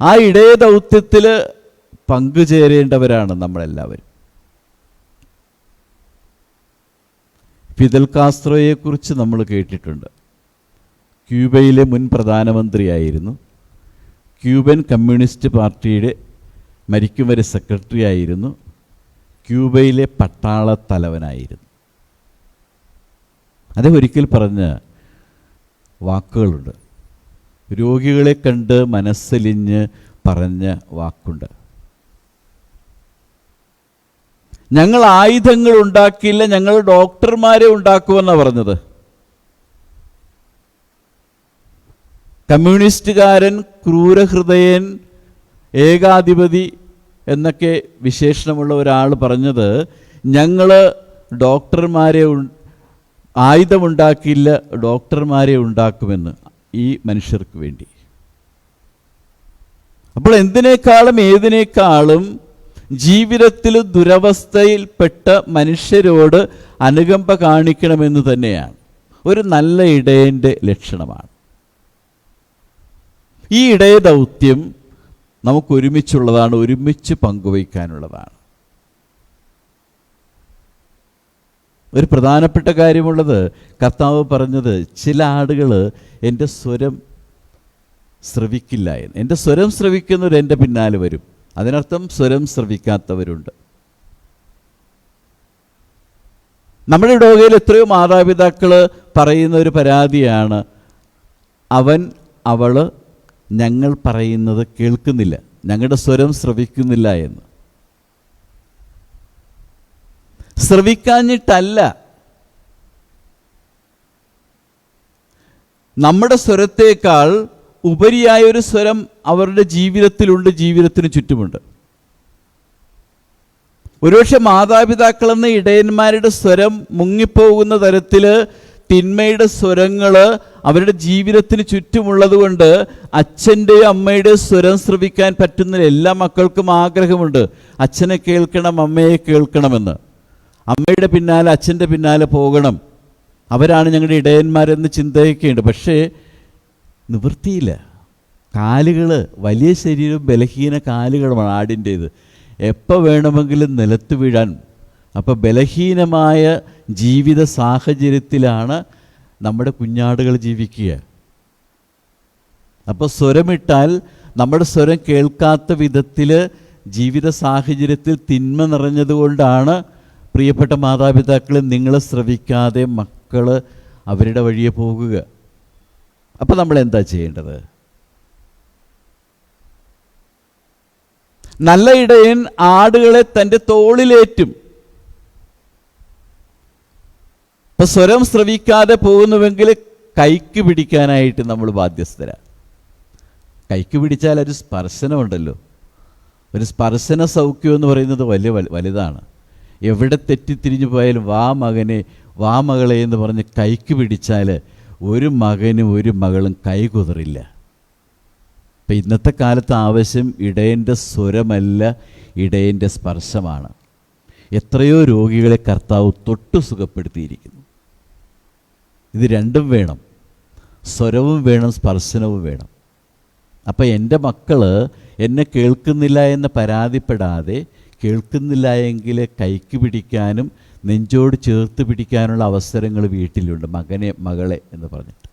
ആ ഇടയ ദൗത്യത്തിൽ പങ്കുചേരേണ്ടവരാണ് നമ്മളെല്ലാവരും. ഫിദൽ കാസ്ട്രോയെക്കുറിച്ച് നമ്മൾ കേട്ടിട്ടുണ്ട്. ക്യൂബയിലെ മുൻ പ്രധാനമന്ത്രിയായിരുന്നു. ക്യൂബൻ കമ്മ്യൂണിസ്റ്റ് പാർട്ടിയുടെ മരിക്കും വരെ സെക്രട്ടറി ആയിരുന്നു. ക്യൂബയിലെ പട്ടാള തലവനായിരുന്നു. അദ്ദേഹം ഒരിക്കൽ പറഞ്ഞ വാക്കുകളുണ്ട്, രോഗികളെ കണ്ട് മനസ്സലിഞ്ഞ് പറഞ്ഞ വാക്കുണ്ട്. ഞങ്ങൾ ആയുധങ്ങൾ ഉണ്ടാക്കിയില്ല, ഞങ്ങൾ ഡോക്ടർമാരെ ഉണ്ടാക്കുമെന്നാണ് പറഞ്ഞത്. കമ്മ്യൂണിസ്റ്റുകാരൻ, ക്രൂരഹൃദയൻ, ഏകാധിപതി എന്നൊക്കെ വിശേഷണമുള്ള ഒരാൾ പറഞ്ഞത്, ഞങ്ങൾ ഡോക്ടർമാരെ ആയുധമുണ്ടാക്കിയില്ല, ഡോക്ടർമാരെ ഉണ്ടാക്കുമെന്ന് ഈ മനുഷ്യർക്ക് വേണ്ടി. അപ്പോൾ എന്തിനേക്കാളും ഏതിനേക്കാളും ജീവിതത്തിൽ ദുരവസ്ഥയിൽപ്പെട്ട മനുഷ്യരോട് അനുകമ്പ കാണിക്കണമെന്ന് തന്നെയാണ് ഒരു നല്ല ഇടയൻ്റെ ലക്ഷണമാണ്. ഈ ഇടയ ദൗത്യം നമുക്കൊരുമിച്ചുള്ളതാണ്, ഒരുമിച്ച് പങ്കുവയ്ക്കാനുള്ളതാണ്. ഒരു പ്രധാനപ്പെട്ട കാര്യമുള്ളത്, കർത്താവ് പറഞ്ഞത്, ചില ആടുകൾ എൻ്റെ സ്വരം ശ്രവിക്കില്ല എന്ന്. എൻ്റെ സ്വരം ശ്രവിക്കുന്നവർ എൻ്റെ പിന്നാലെ വരും. അതിനർത്ഥം സ്വരം ശ്രവിക്കാത്തവരുണ്ട്. നമ്മുടെ ഇടവകയിൽ എത്രയോ മാതാപിതാക്കൾ പറയുന്ന ഒരു പരാതിയാണ്, അവൻ അവൾ ഞങ്ങൾ പറയുന്നത് കേൾക്കുന്നില്ല, ഞങ്ങളുടെ സ്വരം ശ്രവിക്കുന്നില്ല എന്ന്. ശ്രവിക്കാഞ്ഞിട്ടല്ല, നമ്മുടെ സ്വരത്തേക്കാൾ ഉപരിയായ ഒരു സ്വരം അവരുടെ ജീവിതത്തിലുണ്ട്, ജീവിതത്തിന് ചുറ്റുമുണ്ട്. ഒരുപക്ഷെ മാതാപിതാക്കളെന്ന ഇടയന്മാരുടെ സ്വരം മുങ്ങിപ്പോകുന്ന തരത്തിൽ തിന്മയുടെ സ്വരങ്ങൾ അവരുടെ ജീവിതത്തിന് ചുറ്റുമുള്ളത് കൊണ്ട് അച്ഛൻ്റെയോ അമ്മയുടെയോ സ്വരം ശ്രവിക്കാൻ പറ്റുന്ന എല്ലാ മക്കൾക്കും ആഗ്രഹമുണ്ട്, അച്ഛനെ കേൾക്കണം, അമ്മയെ കേൾക്കണമെന്ന്. അമ്മയുടെ പിന്നാലെ അച്ഛൻ്റെ പിന്നാലെ പോകണം, അവരാണ് ഞങ്ങളുടെ ഇടയന്മാരെന്ന് ചിന്തയൊക്കെയുണ്ട്. പക്ഷേ നിവൃത്തിയില്ല. കാലുകൾ, വലിയ ശരീരം, ബലഹീന കാലുകളുമാണ് ആടിൻ്റേത്. എപ്പോൾ വേണമെങ്കിലും നിലത്ത് വീഴാൻ. അപ്പോൾ ബലഹീനമായ ജീവിത സാഹചര്യത്തിലാണ് നമ്മുടെ കുഞ്ഞാടുകൾ ജീവിക്കുക. അപ്പോൾ സ്വരമിട്ടാൽ നമ്മുടെ സ്വരം കേൾക്കാത്ത വിധത്തിൽ ജീവിത സാഹചര്യത്തിൽ തിന്മ നിറഞ്ഞതുകൊണ്ടാണ് പ്രിയപ്പെട്ട മാതാപിതാക്കൾ നിങ്ങളെ ശ്രവിക്കാതെ മക്കൾ അവരുടെ വഴിയെ പോകുക. അപ്പോൾ നമ്മൾ എന്താ ചെയ്യേണ്ടത്? നല്ല ഇടയൻ ആടുകളെ തൻ്റെ തോളിലേറ്റും. ഇപ്പം സ്വരം ശ്രവിക്കാതെ പോകുന്നുവെങ്കിൽ കൈക്ക് പിടിക്കാനായിട്ട് നമ്മൾ ബാധ്യസ്ഥരാണ്. കൈക്ക് പിടിച്ചാൽ ഒരു സ്പർശനമുണ്ടല്ലോ, ഒരു സ്പർശന സൗഖ്യം എന്ന് പറയുന്നത് വലുതാണ്. എവിടെ തെറ്റിത്തിരിഞ്ഞു പോയാലും വാ മകനെ, വാ മകളെ എന്ന് പറഞ്ഞ് കൈക്ക് പിടിച്ചാൽ ഒരു മകനും ഒരു മകളും കൈ കുതറില്ല. ഇപ്പം ഇന്നത്തെ കാലത്ത് ആവശ്യം ഇടയൻ്റെ സ്വരമല്ല, ഇടയൻ്റെ സ്പർശമാണ്. എത്രയോ രോഗികളെ കർത്താവ് തൊട്ടു സുഖപ്പെടുത്തിയിരിക്കുന്നു. ഇത് രണ്ടും വേണം, സ്വരവും വേണം, സ്പർശനവും വേണം. അപ്പം എൻ്റെ മക്കൾ എന്നെ കേൾക്കുന്നില്ല എന്ന് പരാതിപ്പെടാതെ, കേൾക്കുന്നില്ല എങ്കിൽ കൈക്ക് പിടിക്കാനും നെഞ്ചോട് ചേർത്ത് പിടിക്കാനുള്ള അവസരങ്ങൾ വീട്ടിലുണ്ട്, മകനെ മകളെ എന്ന് പറഞ്ഞിട്ട്.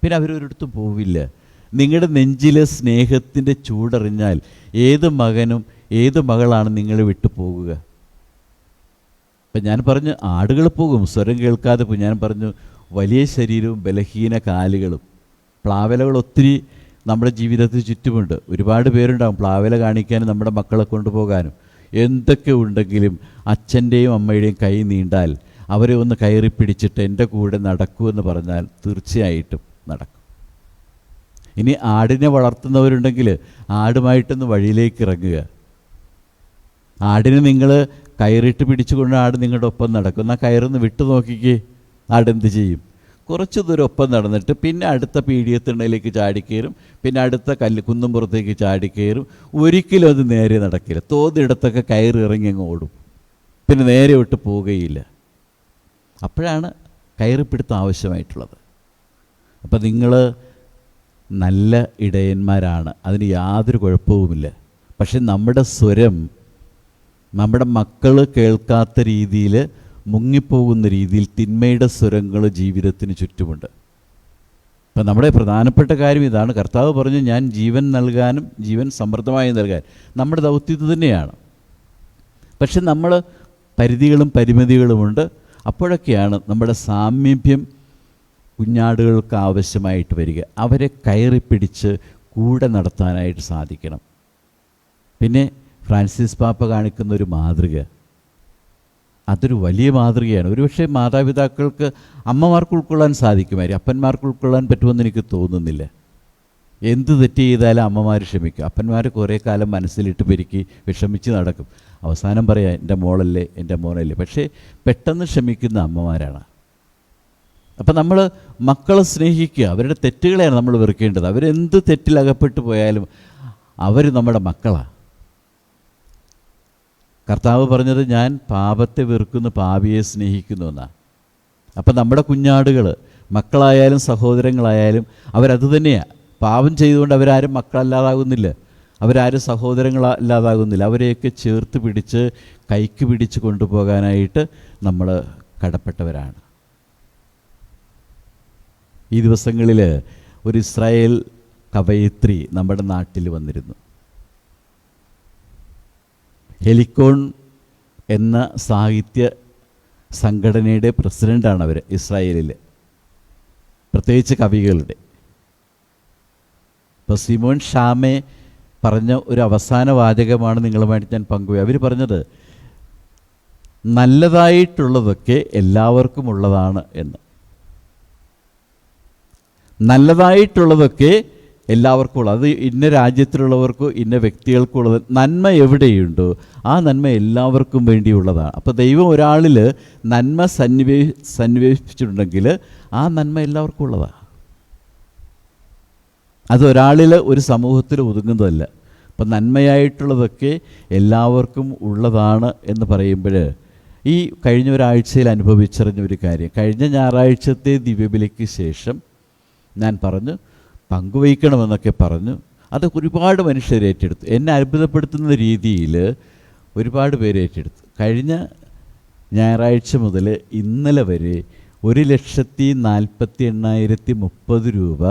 പിന്നെ അവരൊരിടത്തും പോവില്ല. നിങ്ങളുടെ നെഞ്ചിലെ സ്നേഹത്തിൻ്റെ ചൂടറിഞ്ഞാൽ ഏത് മകനും ഏത് മകളാണ് നിങ്ങളെ വിട്ടു പോകുക? ഇപ്പം ഞാൻ പറഞ്ഞു ആടുകൾ പോകും, സ്വരം കേൾക്കാതെ പോകും. ഞാൻ പറഞ്ഞു വലിയ ശരീരവും ബലഹീന കാലുകളും. പ്ലാവലകൾ ഒത്തിരി നമ്മുടെ ജീവിതത്തിൽ ചുറ്റുമുണ്ട്. ഒരുപാട് പേരുണ്ടാകും പ്ലാവല കാണിക്കാനും നമ്മുടെ മക്കളെ കൊണ്ടുപോകാനും. എന്തൊക്കെ ഉണ്ടെങ്കിലും അച്ഛൻ്റെയും അമ്മയുടെയും കൈ നീണ്ടാൽ അവരെ ഒന്ന് കയറി പിടിച്ചിട്ട് എൻ്റെ കൂടെ നടക്കുമെന്ന് പറഞ്ഞാൽ തീർച്ചയായിട്ടും നടക്കും. ഇനി ആടിനെ വളർത്തുന്നവരുണ്ടെങ്കിൽ ആടുമായിട്ടൊന്ന് വഴിയിലേക്ക് ഇറങ്ങുക. ആടിനെ നിങ്ങൾ കയറിട്ട് പിടിച്ചുകൊണ്ട് ആട് നിങ്ങളുടെ ഒപ്പം നടക്കും. എന്നാൽ കയറൊന്ന് വിട്ടു നോക്കിക്കേ, ആടെന്ത് ചെയ്യും? കുറച്ച് ദൂരം ഒപ്പം നടന്നിട്ട് പിന്നെ അടുത്ത പീഡിയത്തിണ്ണയിലേക്ക് ചാടിക്കയറും, പിന്നെ അടുത്ത കുന്നുംപുറത്തേക്ക് ചാടിക്കയറും. ഒരിക്കലും അത് നേരെ നടക്കില്ല. തോന്നിയിടത്തൊക്കെ കയറി ഇറങ്ങി അങ്ങ് ഓടും, പിന്നെ നേരെ വിട്ട് പോവുകയില്ല. അപ്പോഴാണ് കയറിപ്പിടുത്തം ആവശ്യമായിട്ടുള്ളത്. അപ്പം നിങ്ങൾ നല്ല ഇടയന്മാരാണ്, അതിന് യാതൊരു കുഴപ്പവുമില്ല. പക്ഷെ നമ്മുടെ സ്വരം നമ്മുടെ മക്കൾ കേൾക്കാത്ത രീതിയിൽ, മുങ്ങിപ്പോകുന്ന രീതിയിൽ തിന്മയുടെ സ്വരങ്ങൾ ജീവിതത്തിന് ചുറ്റുമുണ്ട്. അപ്പം നമ്മുടെ പ്രധാനപ്പെട്ട കാര്യം ഇതാണ്. കർത്താവ് പറഞ്ഞു, ഞാൻ ജീവൻ നൽകാനും ജീവൻ സമൃദ്ധമായി നൽകാൻ. നമ്മുടെ ദൗത്യം തന്നെയാണ്. പക്ഷെ നമ്മൾ പരിധികളും പരിമിതികളുമുണ്ട്. അപ്പോഴൊക്കെയാണ് നമ്മുടെ സാമീപ്യം കുഞ്ഞാടുകൾക്ക് ആവശ്യമായിട്ട് വരിക. അവരെ കയറിപ്പിടിച്ച് കൂടെ നടത്താനായിട്ട് സാധിക്കണം. പിന്നെ ഫ്രാൻസിസ് പാപ്പ കാണിക്കുന്ന ഒരു മാതൃക, അതൊരു വലിയ മാതൃകയാണ്. ഒരുപക്ഷെ മാതാപിതാക്കൾക്ക്, അമ്മമാർക്ക് ഉൾക്കൊള്ളാൻ സാധിക്കുമായിരിക്കും, അപ്പന്മാർക്ക് ഉൾക്കൊള്ളാൻ പറ്റുമെന്ന് എനിക്ക് തോന്നുന്നില്ല. എന്ത് തെറ്റ് ചെയ്താലും അമ്മമാർ ക്ഷമിക്കും. അപ്പന്മാർ കുറേ കാലം മനസ്സിലിട്ട് പെരുക്കി വിഷമിച്ച് നടക്കും. അവസാനം പറയാം, എൻ്റെ മോളല്ലേ, എൻ്റെ മോനല്ലേ. പക്ഷേ പെട്ടെന്ന് ക്ഷമിക്കുന്ന അമ്മമാരാണ്. അപ്പം നമ്മൾ മക്കളെ സ്നേഹിക്കുക. അവരുടെ തെറ്റുകളെയാണ് നമ്മൾ വെറുക്കേണ്ടത്. അവരെന്ത് തെറ്റിലകപ്പെട്ടു പോയാലും അവർ നമ്മുടെ മക്കളാണ്. കർത്താവ് പറഞ്ഞത്, ഞാൻ പാപത്തെ വെറുക്കുന്നു, പാപിയെ സ്നേഹിക്കുന്നു എന്നാണ്. അപ്പം നമ്മുടെ കുഞ്ഞാടുകൾ, മക്കളായാലും സഹോദരങ്ങളായാലും അവരത് തന്നെയാണ്. പാപം ചെയ്തുകൊണ്ട് അവരാരും മക്കളല്ലാതാകുന്നില്ല, അവരാരും സഹോദരങ്ങളല്ലാതാകുന്നില്ല. അവരെയൊക്കെ ചേർത്ത് പിടിച്ച് കൈക്ക് പിടിച്ച് കൊണ്ടുപോകാനായിട്ട് നമ്മൾ കടപ്പെട്ടവരാണ്. ഈ ദിവസങ്ങളിൽ ഒരു ഇസ്രായേൽ കവയിത്രി നമ്മുടെ നാട്ടിൽ വന്നിരുന്നു. ഹെലിക്കോൺ എന്ന സാഹിത്യ സംഘടനയുടെ പ്രസിഡൻ്റാണ് അവർ, ഇസ്രായേലിൽ, പ്രത്യേകിച്ച് കവികളുടെ. ഇപ്പോൾ സിമോൻ ഷാമെ പറഞ്ഞ ഒരു അവസാന വാചകമാണ് നിങ്ങളുമായിട്ട് ഞാൻ പങ്കുവയ്ക്കുക. അവർ പറഞ്ഞത്, നല്ലതായിട്ടുള്ളതൊക്കെ എല്ലാവർക്കും ഉള്ളതാണ് എന്ന്. നല്ലതായിട്ടുള്ളതൊക്കെ എല്ലാവർക്കും ഉള്ളത്, അത് ഇന്ന രാജ്യത്തിലുള്ളവർക്കോ ഇന്ന വ്യക്തികൾക്കും ഉള്ളത്. നന്മ എവിടെയുണ്ടോ ആ നന്മ എല്ലാവർക്കും വേണ്ടിയുള്ളതാണ്. അപ്പോൾ ദൈവം ഒരാളിൽ നന്മ സന്നിവേശിച്ചിട്ടുണ്ടെങ്കിൽ ആ നന്മ എല്ലാവർക്കും ഉള്ളതാണ്. അതൊരാളിൽ ഒരു സമൂഹത്തിൽ ഒതുങ്ങുന്നതല്ല. അപ്പം നന്മയായിട്ടുള്ളതൊക്കെ എല്ലാവർക്കും ഉള്ളതാണ് എന്ന് പറയുമ്പോൾ, ഈ കഴിഞ്ഞ ഒരാഴ്ചയിൽ അനുഭവിച്ചറിഞ്ഞ ഒരു കാര്യം, കഴിഞ്ഞ ഞായറാഴ്ചത്തെ ദിവ്യബലിക്ക് ശേഷം ഞാൻ പറഞ്ഞു പങ്കുവയ്ക്കണമെന്നൊക്കെ പറഞ്ഞു. അത് ഒരുപാട് മനുഷ്യർ ഏറ്റെടുത്തു. എന്നെ അത്ഭുതപ്പെടുത്തുന്ന രീതിയിൽ ഒരുപാട് പേര് ഏറ്റെടുത്തു. കഴിഞ്ഞ ഞായറാഴ്ച മുതൽ ഇന്നലെ വരെ 1,48,30 രൂപ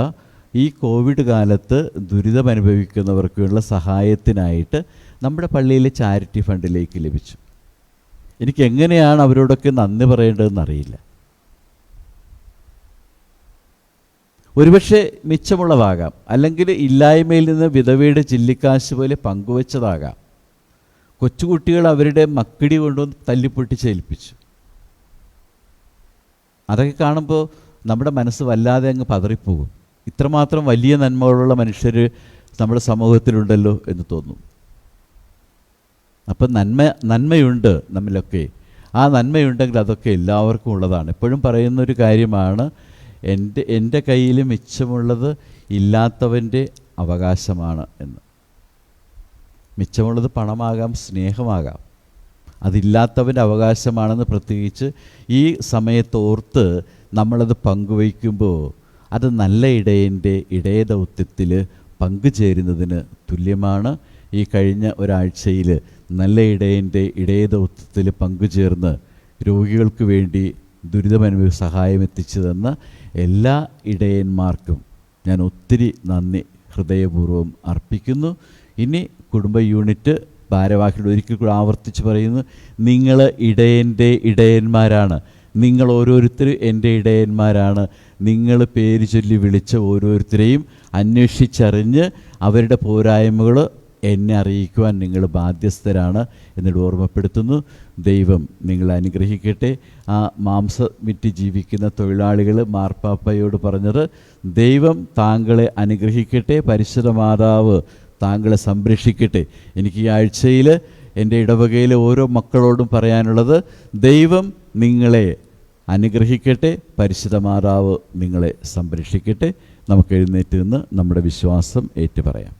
ഈ കോവിഡ് കാലത്ത് ദുരിതമനുഭവിക്കുന്നവർക്കുള്ള സഹായത്തിനായിട്ട് നമ്മുടെ പള്ളിയിലെ ചാരിറ്റി ഫണ്ടിലേക്ക് ലഭിച്ചു. എനിക്ക് എങ്ങനെയാണ് അവരോടൊക്കെ നന്ദി പറയേണ്ടതെന്നറിയില്ല. ഒരുപക്ഷെ മിച്ചമുള്ളതാകാം, അല്ലെങ്കിൽ ഇല്ലായ്മയിൽ നിന്ന് വിധവയുടെ ചില്ലിക്കാശ് പോലെ പങ്കുവച്ചതാകാം. കൊച്ചുകുട്ടികൾ അവരുടെ മക്കിടി കൊണ്ടുവന്ന് തല്ലിപ്പൊട്ടിച്ചേൽപ്പിച്ചു. അതൊക്കെ കാണുമ്പോൾ നമ്മുടെ മനസ്സ് വല്ലാതെ അങ്ങ് പതറിപ്പോകും. ഇത്രമാത്രം വലിയ നന്മകളുള്ള മനുഷ്യർ നമ്മുടെ സമൂഹത്തിലുണ്ടല്ലോ എന്ന് തോന്നും. അപ്പം നന്മയുണ്ട് നമ്മിലൊക്കെ. ആ നന്മയുണ്ടെങ്കിൽ അതൊക്കെ എല്ലാവർക്കും ഉള്ളതാണ്. എപ്പോഴും പറയുന്നൊരു കാര്യമാണ്, എൻ്റെ കയ്യിൽ മിച്ചമുള്ളത് ഇല്ലാത്തവൻ്റെ അവകാശമാണ് എന്ന്. മിച്ചമുള്ളത് പണമാകാം, സ്നേഹമാകാം, അതില്ലാത്തവൻ്റെ അവകാശമാണെന്ന് പ്രത്യേകിച്ച് ഈ സമയത്തോർത്ത് നമ്മളത് പങ്കുവയ്ക്കുമ്പോൾ അത് നല്ല ഇടയൻ്റെ ഇടയദൗത്യത്തിൽ പങ്കുചേരുന്നതിന് തുല്യമാണ്. ഈ കഴിഞ്ഞ ഒരാഴ്ചയിൽ നല്ല ഇടയൻ്റെ ഇടയദൗത്യത്തിൽ പങ്കുചേർന്ന് രോഗികൾക്ക് വേണ്ടി ദുരിതമനുഭവ സഹായം എത്തിച്ചു തന്ന എല്ലാ ഇടയന്മാർക്കും ഞാൻ ഒത്തിരി നന്ദി ഹൃദയപൂർവ്വം അർപ്പിക്കുന്നു. ഇനി കുടുംബ യൂണിറ്റ് ഭാരവാഹികൾ ഒരിക്കൽ കൂടി ആവർത്തിച്ച് പറയുന്നു, നിങ്ങൾ ഇടയൻ്റെ ഇടയന്മാരാണ്. നിങ്ങൾ ഓരോരുത്തരും എൻ്റെ ഇടയന്മാരാണ്. നിങ്ങൾ പേര് ചൊല്ലി വിളിച്ച ഓരോരുത്തരെയും അന്വേഷിച്ചറിഞ്ഞ് അവരുടെ പോരായ്മകൾ എന്നെ അറിയിക്കുവാൻ നിങ്ങൾ ബാധ്യസ്ഥരാണ് എന്നിട്ട് ഓർമ്മപ്പെടുത്തുന്നു. ദൈവം നിങ്ങളെ അനുഗ്രഹിക്കട്ടെ. ആ മാംസം വിറ്റ് ജീവിക്കുന്ന തൊഴിലാളികൾ മാർപ്പാപ്പയോട് പറഞ്ഞത്, ദൈവം താങ്കളെ അനുഗ്രഹിക്കട്ടെ, പരിശുദ്ധ മാതാവ് താങ്കളെ സംരക്ഷിക്കട്ടെ. എനിക്ക് ഈ ആഴ്ചയിൽ എൻ്റെ ഇടവകയിലെ ഓരോ മക്കളോടും പറയാനുള്ളത്, ദൈവം നിങ്ങളെ അനുഗ്രഹിക്കട്ടെ, പരിശുദ്ധ മാതാവ് നിങ്ങളെ സംരക്ഷിക്കട്ടെ. നമുക്ക് എഴുന്നേറ്റ് നിന്ന് നമ്മുടെ വിശ്വാസം ഏറ്റുപറയാം.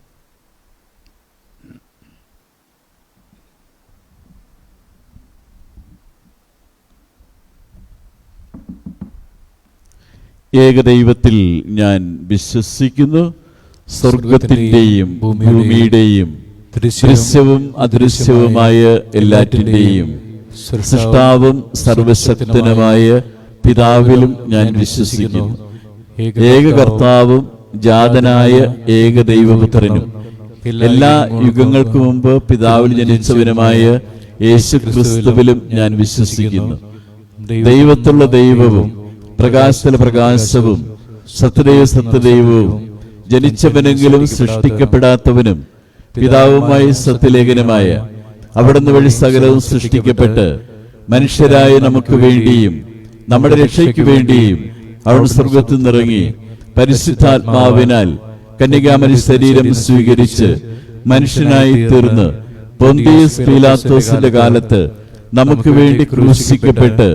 ഏകദൈവത്തിൽ ഞാൻ വിശ്വസിക്കുന്നു. സ്വർഗത്തിൻ്റെയും ഭൂമിയുടെയും ദൃശ്യവും അദൃശ്യവുമായ എല്ലാറ്റിൻ്റെയും സൃഷ്ടാവും സർവശക്തനുമായ പിതാവിലും ഞാൻ വിശ്വസിക്കുന്നു. ഏക കർത്താവും ജാതനായ ഏകദൈവപുത്രനും എല്ലാ യുഗങ്ങൾക്കു മുമ്പ് പിതാവിൽ ജനിച്ചവനുമായ യേശു ക്രിസ്തുവിലും ഞാൻ വിശ്വസിക്കുന്നു. ദൈവത്തുള്ള ദൈവവും പ്രകാശത്തിലെ പ്രകാശവും സത്യദൈവ സത്യദൈവവും ജനിച്ചവനെങ്കിലും സൃഷ്ടിക്കപ്പെടാത്തവനും പിതാവുമായി സത്യലേഖനമായ അവിടുന്ന് വഴി സകലവും സൃഷ്ടിക്കപ്പെട്ട് മനുഷ്യരായ നമുക്ക് വേണ്ടിയും നമ്മുടെ രക്ഷയ്ക്ക് വേണ്ടിയും അവിടുന്ന് സ്വർഗത്തിൽ നിന്നിറങ്ങി പരിശുദ്ധാത്മാവിനാൽ കന്യകാമരി ശരീരം സ്വീകരിച്ച് മനുഷ്യനായി തീർന്ന് പൊന്തിയസ് പീലാത്തോസിന്റെ കാലത്ത് നമുക്ക് വേണ്ടി ക്രൂശിക്കപ്പെട്ട്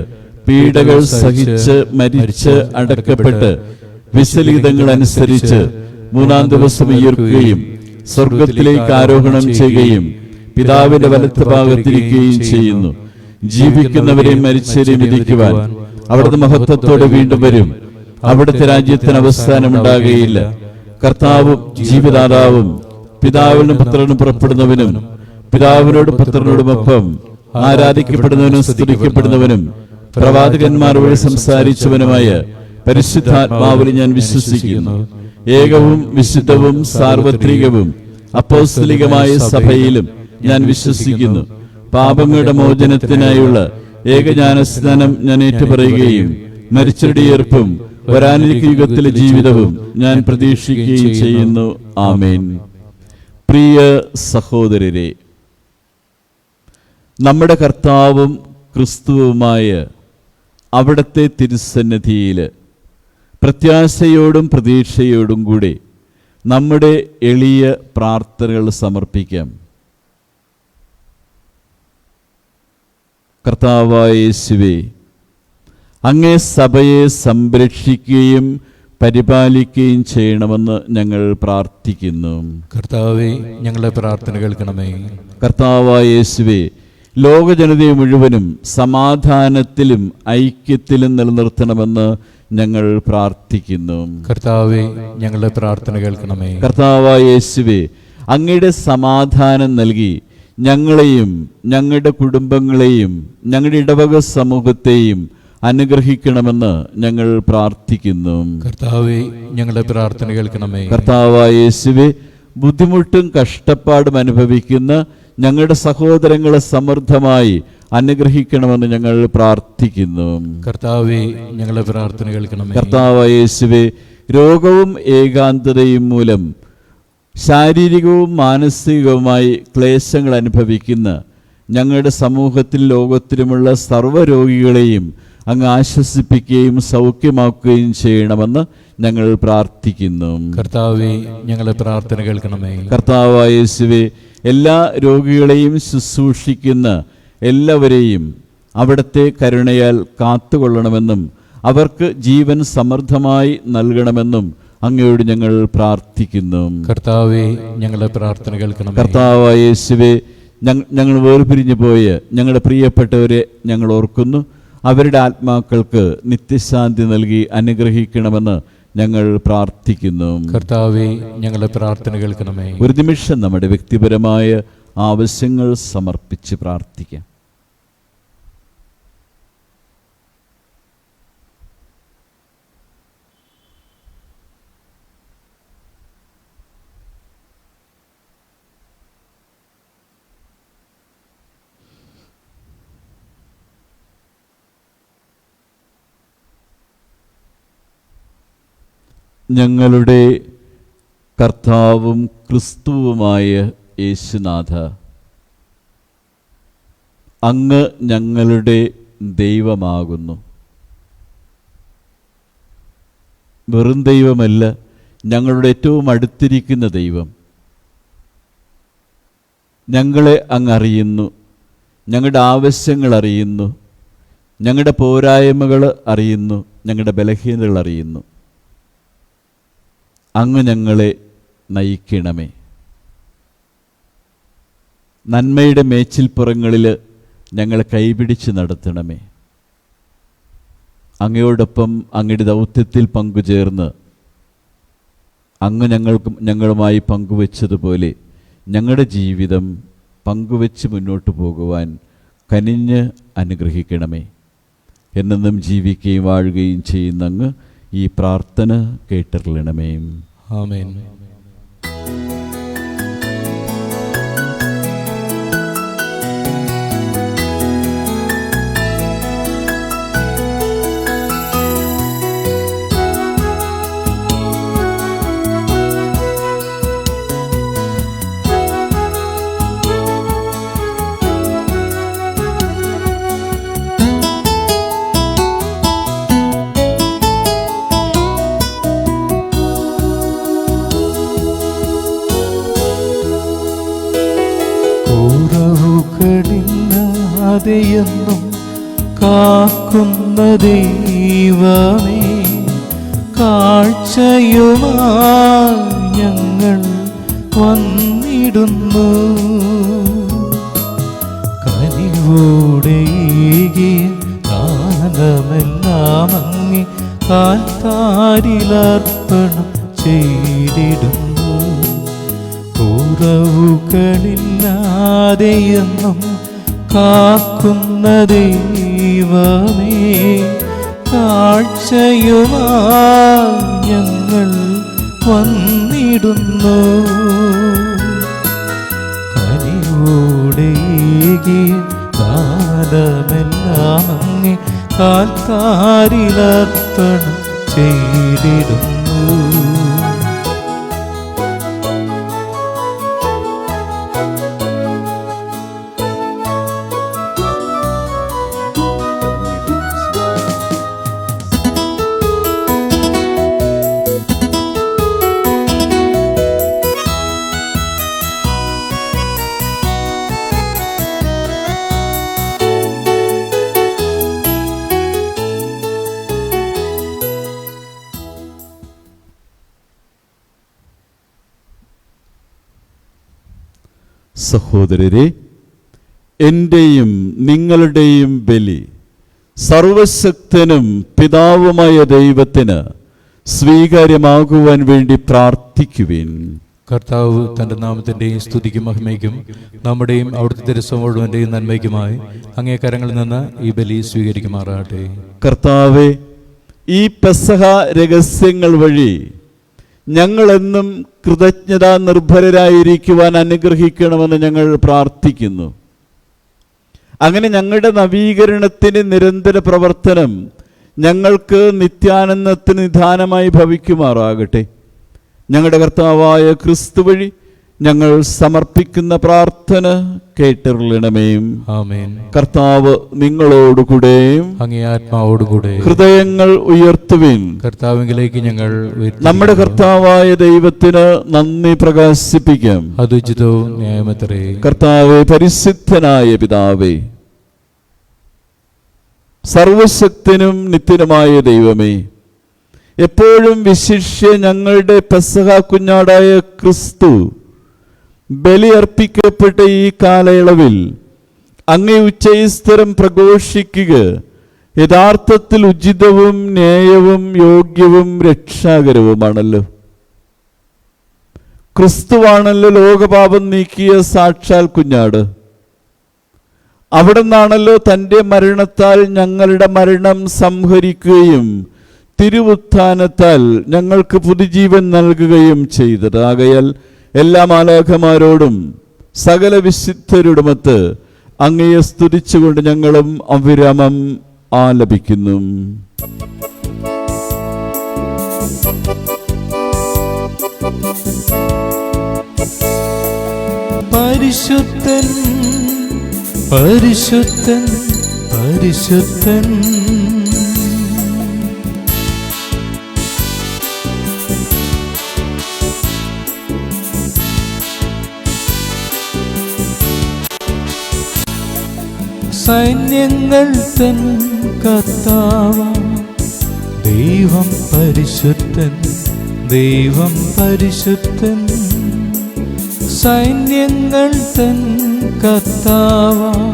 പീഡകൾ സഹിച്ച് മരിച്ച് അടക്കപ്പെട്ട് വിശലിതങ്ങൾ അനുസരിച്ച് മൂന്നാം ദിവസം ഉയർക്കുകയും സ്വർഗത്തിലേക്ക് ആരോഹണം ചെയ്യുകയും പിതാവിന്റെ വലത്ത് ഭാഗത്തിരിക്കുകയും ചെയ്യുന്നു. ജീവിക്കുന്നവരെയും മരിച്ചവരെയും വിധിക്കുവാൻ അവിടുന്ന് മഹത്വത്തോടെ വീണ്ടും വരും. അവിടുത്തെ രാജ്യത്തിന് അവസാനം ഉണ്ടാകുകയില്ല. കർത്താവും ജീവിതാതാവും പിതാവിനും പുത്രനും പുറപ്പെടുന്നവനും പിതാവിനോട് പുത്രനോടുമൊപ്പം ആരാധിക്കപ്പെടുന്നവനും സ്തുതിക്കപ്പെടുന്നവനും പ്രവാചകന്മാർ വഴി സംസാരിച്ചവനുമായ പരിശുദ്ധാത്മാവിൽ ഞാൻ വിശ്വസിക്കുന്നു. ഏകവും വിശുദ്ധവും സാർവത്രികവും അപ്പോസ്തലികമായ സഭയിലും ഞാൻ വിശ്വസിക്കുന്നു. പാപങ്ങളുടെ മോചനത്തിനായുള്ള ഏകജ്ഞാനസ്നാനം ഞാൻ ഏറ്റുപറയുകയും മരിച്ചവരുടെ ഉയർപ്പും വരാനിരിക്കുന്ന യുഗത്തിലെ ജീവിതവും ഞാൻ പ്രതീക്ഷിക്കുകയും ചെയ്യുന്നു. ആമേൻ. പ്രിയ സഹോദരരെ, നമ്മുടെ കർത്താവും ക്രിസ്തുവുമായ അവിടുത്തെ തിരുസന്നിധിയിൽ പ്രത്യാശയോടും പ്രതീക്ഷയോടും കൂടി നമ്മുടെ എളിയ പ്രാർത്ഥനകൾ സമർപ്പിക്കാം. കർത്താവായ യേശുവേ, അങ്ങേ സഭയെ സംരക്ഷിക്കുകയും പരിപാലിക്കുകയും ചെയ്യണമെന്ന് ഞങ്ങൾ പ്രാർത്ഥിക്കുന്നു. കർത്താവേ, ഞങ്ങളുടെ പ്രാർത്ഥന കേൾക്കണമേ. കർത്താവായ യേശുവേ, ലോക ജനതയെ മുഴുവനും സമാധാനത്തിലും ഐക്യത്തിലും നിലനിർത്തണമെന്ന് ഞങ്ങൾ പ്രാർത്ഥിക്കുന്നു. കർത്താവേ, ഞങ്ങളുടെ പ്രാർത്ഥന കേൾക്കണമേ. കർത്താവായ യേശുവേ, അങ്ങയുടെ സമാധാനം നൽകി ഞങ്ങളെയും ഞങ്ങളുടെ കുടുംബങ്ങളെയും ഞങ്ങളുടെ ഇടവക സമൂഹത്തെയും അനുഗ്രഹിക്കണമെന്ന് ഞങ്ങൾ പ്രാർത്ഥിക്കുന്നു. കർത്താവേ, ഞങ്ങളുടെ പ്രാർത്ഥന കേൾക്കണമേ. കർത്താവായ യേശുവേ, ബുദ്ധിമുട്ടും കഷ്ടപ്പാടും അനുഭവിക്കുന്ന ഞങ്ങളുടെ സഹോദരങ്ങളെ സമൃദ്ധമായി അനുഗ്രഹിക്കണമെന്ന് ഞങ്ങൾ പ്രാർത്ഥിക്കുന്നു. കർത്താവേ, ഞങ്ങളുടെ പ്രാർത്ഥന കേൾക്കണമേ. കർത്താവായ യേശുവേ, രോഗവും ഏകാന്തതയും മൂലം ശാരീരികവും മാനസികവുമായി ക്ലേശങ്ങൾ അനുഭവിക്കുന്ന ഞങ്ങളുടെ സമൂഹത്തിൽ ലോകത്തിലുമുള്ള സർവ്വരോഗികളെയും അങ്ങ് ആശ്വസിപ്പിക്കുകയും സൗഖ്യമാക്കുകയും ചെയ്യണമെന്ന് ഞങ്ങൾ പ്രാർത്ഥിക്കുന്നു. കർത്താവേ, ഞങ്ങളുടെ പ്രാർത്ഥന കേൾക്കണമേ. കർത്താവായ യേശുവേ, എല്ലാ രോഗികളെയും ശുശ്രൂഷിക്കുന്ന എല്ലാവരെയും അവിടുത്തെ കരുണയാൽ കാത്തുകൊള്ളണമെന്നും അവർക്ക് ജീവൻ സമൃദ്ധമായി നൽകണമെന്നും അങ്ങയോട് ഞങ്ങൾ പ്രാർത്ഥിക്കുന്നു. കർത്താവേ, ഞങ്ങളുടെ പ്രാർത്ഥന കേൾക്കണമേ. കർത്താവായ യേശുവേ, ഞങ്ങൾ വേർപിരിഞ്ഞു പോയ ഞങ്ങളുടെ പ്രിയപ്പെട്ടവരെ ഞങ്ങൾ ഓർക്കുന്നു. അവരുടെ ആത്മാക്കൾക്ക് നിത്യശാന്തി നൽകി അനുഗ്രഹിക്കണമെന്ന് ഞങ്ങൾ പ്രാർത്ഥിക്കുന്നു. കർത്താവേ, ഞങ്ങളുടെ പ്രാർത്ഥന കേൾക്കണമേ. ഒരു നിമിഷം നമ്മുടെ വ്യക്തിപരമായ ആവശ്യങ്ങൾ സമർപ്പിച്ച് പ്രാർത്ഥിക്കാം. ഞങ്ങളുടെ കർത്താവും ക്രിസ്തുവുമായ യേശുനാഥ, അങ്ങ് ഞങ്ങളുടെ ദൈവമാകുന്നു. വെറും ദൈവമല്ല, ഞങ്ങളുടെ ഏറ്റവും അടുത്തിരിക്കുന്ന ദൈവം. ഞങ്ങളെ അങ്ങ് അറിയുന്നു, ഞങ്ങളുടെ ആവശ്യങ്ങൾ അറിയുന്നു, ഞങ്ങളുടെ പോരായ്മകൾ അറിയുന്നു, ഞങ്ങളുടെ ബലഹീനതകൾ അറിയുന്നു. അങ്ങ് ഞങ്ങളെ നയിക്കണമേ. നന്മയുടെ മേച്ചിൽപ്പുറങ്ങളിൽ ഞങ്ങളെ കൈപിടിച്ച് നടത്തണമേ. അങ്ങയോടൊപ്പം അങ്ങയുടെ ദൗത്യത്തിൽ പങ്കുചേർന്ന് അങ്ങ് ഞങ്ങളുമായി പങ്കുവച്ചതുപോലെ ഞങ്ങളുടെ ജീവിതം പങ്കുവെച്ച് മുന്നോട്ട് പോകുവാൻ കനിഞ്ഞ് അനുഗ്രഹിക്കണമേ. എന്നെന്നും ജീവിക്കുകയും വാഴുകയും ചെയ്യുന്ന അങ്ങ് ഈ പ്രാർത്ഥന കേട്ടറിയണമേ. ആമേൻ. ും കാക്കുന്ന ദൈവമേ, കാഴ്ചയുമായി ഞങ്ങൾ വന്നിടുന്നു. കനിവോടെയേകിയ ദാനമെല്ലാം അങ്ങേ കാൽത്താരിലർപ്പണം ചെയ്തിടുന്നു. കുറവുകളില്ലാതെയെന്നും കാക്കുന്ന ദൈവമേ, കാഴ്ചയുമായി ഞങ്ങൾ വന്നിടുന്നു. കനിവോടെയേകിയ ദാനമെല്ലാം അങ്ങേ കാൽത്താരിലർപ്പണം ചെയ്തിടുന്നു. സഹോദരരെ, എൻ്റെയും നിങ്ങളുടെയും ബലി സർവശക്തനും പിതാവുമായ ദൈവത്തിന് സ്വീകാര്യമാകുവാൻ വേണ്ടി പ്രാർത്ഥിക്കുവിൻ. കർത്താവ് തൻ്റെ നാമത്തിൻ്റെയും സ്തുതിക്കും മഹിമയ്ക്കും നമ്മുടെയും അവിടുത്തെ തിരുസഭ മുഴുവൻ്റെയും നന്മയ്ക്കുമായി അങ്ങേ കരങ്ങളിൽ നിന്ന് ഈ ബലി സ്വീകരിക്കുമാറാകട്ടെ. കർത്താവേ, ഈ പെസഹ രഹസ്യങ്ങൾ വഴി ഞങ്ങളെന്നും കൃതജ്ഞതാ നിർഭരരായിരിക്കുവാൻ അനുഗ്രഹിക്കണമെന്ന് ഞങ്ങൾ പ്രാർത്ഥിക്കുന്നു. അങ്ങനെ ഞങ്ങളുടെ നവീകരണത്തിന് നിരന്തര പ്രവർത്തനം ഞങ്ങൾക്ക് നിത്യാനന്ദത്തിന് നിദാനമായി ഭവിക്കുമാറാകട്ടെ. ഞങ്ങളുടെ കർത്താവായ ക്രിസ്തു വഴി ഞങ്ങൾ സമർപ്പിക്കുന്ന പ്രാർത്ഥന കേട്ടറിയണമേ. ആമേൻ. കർത്താവ് നിങ്ങളോടുകൂടെയും അങ്ങേ ആത്മാവോടുകൂടെ ഹൃദയങ്ങൾ ഉയർത്തുവിൻ. കർത്താവിലേക്ക് ഞങ്ങൾ നമ്മുടെ കർത്താവായ ദൈവത്തിന് നന്ദി പ്രകാശിപ്പിക്കാം. അതുചിതവും ന്യായമത്രേ. കർത്താവേ, പരിശുദ്ധനായ പിതാവേ, സർവശക്തനും നിത്യനുമായ ദൈവമേ, എപ്പോഴും വിശിഷ്യ ഞങ്ങളുടെ പെസഹ കുഞ്ഞാടായ ക്രിസ്തു ബലിയർപ്പിക്കപ്പെട്ട ഈ കാലയളവിൽ അങ്ങേ ഉച്ചൈസ്തരം പ്രഘോഷിക്കുക യഥാർത്ഥത്തിൽ ഉചിതവും ന്യായവും യോഗ്യവും രക്ഷാകരവുമാണല്ലോ. ക്രിസ്തുവാണല്ലോ ലോകപാപം നീക്കിയ സാക്ഷാൽ കുഞ്ഞാട്. അവിടെ നിന്നാണല്ലോ തൻ്റെ മരണത്താൽ ഞങ്ങളുടെ മരണം സംഹരിക്കുകയും തിരുവുത്ഥാനത്താൽ ഞങ്ങൾക്ക് പുതുജീവൻ നൽകുകയും ചെയ്തത്. ആകയാൽ എല്ലാ മാലാഖമാരോടും സകല വിശുദ്ധരോടുമൊത്ത് അങ്ങയെ സ്തുതിച്ചുകൊണ്ട് ഞങ്ങളും അവിരാമം ആലപിക്കുന്നു. പരിശുദ്ധൻ പരിശുദ്ധൻ പരിശുദ്ധൻ, സൈന്യങ്ങൾ തൻ കർത്താവാം ദൈവം പരിശുദ്ധൻ, ദൈവം പരിശുദ്ധൻ. സൈന്യങ്ങൾ തൻ കർത്താവാം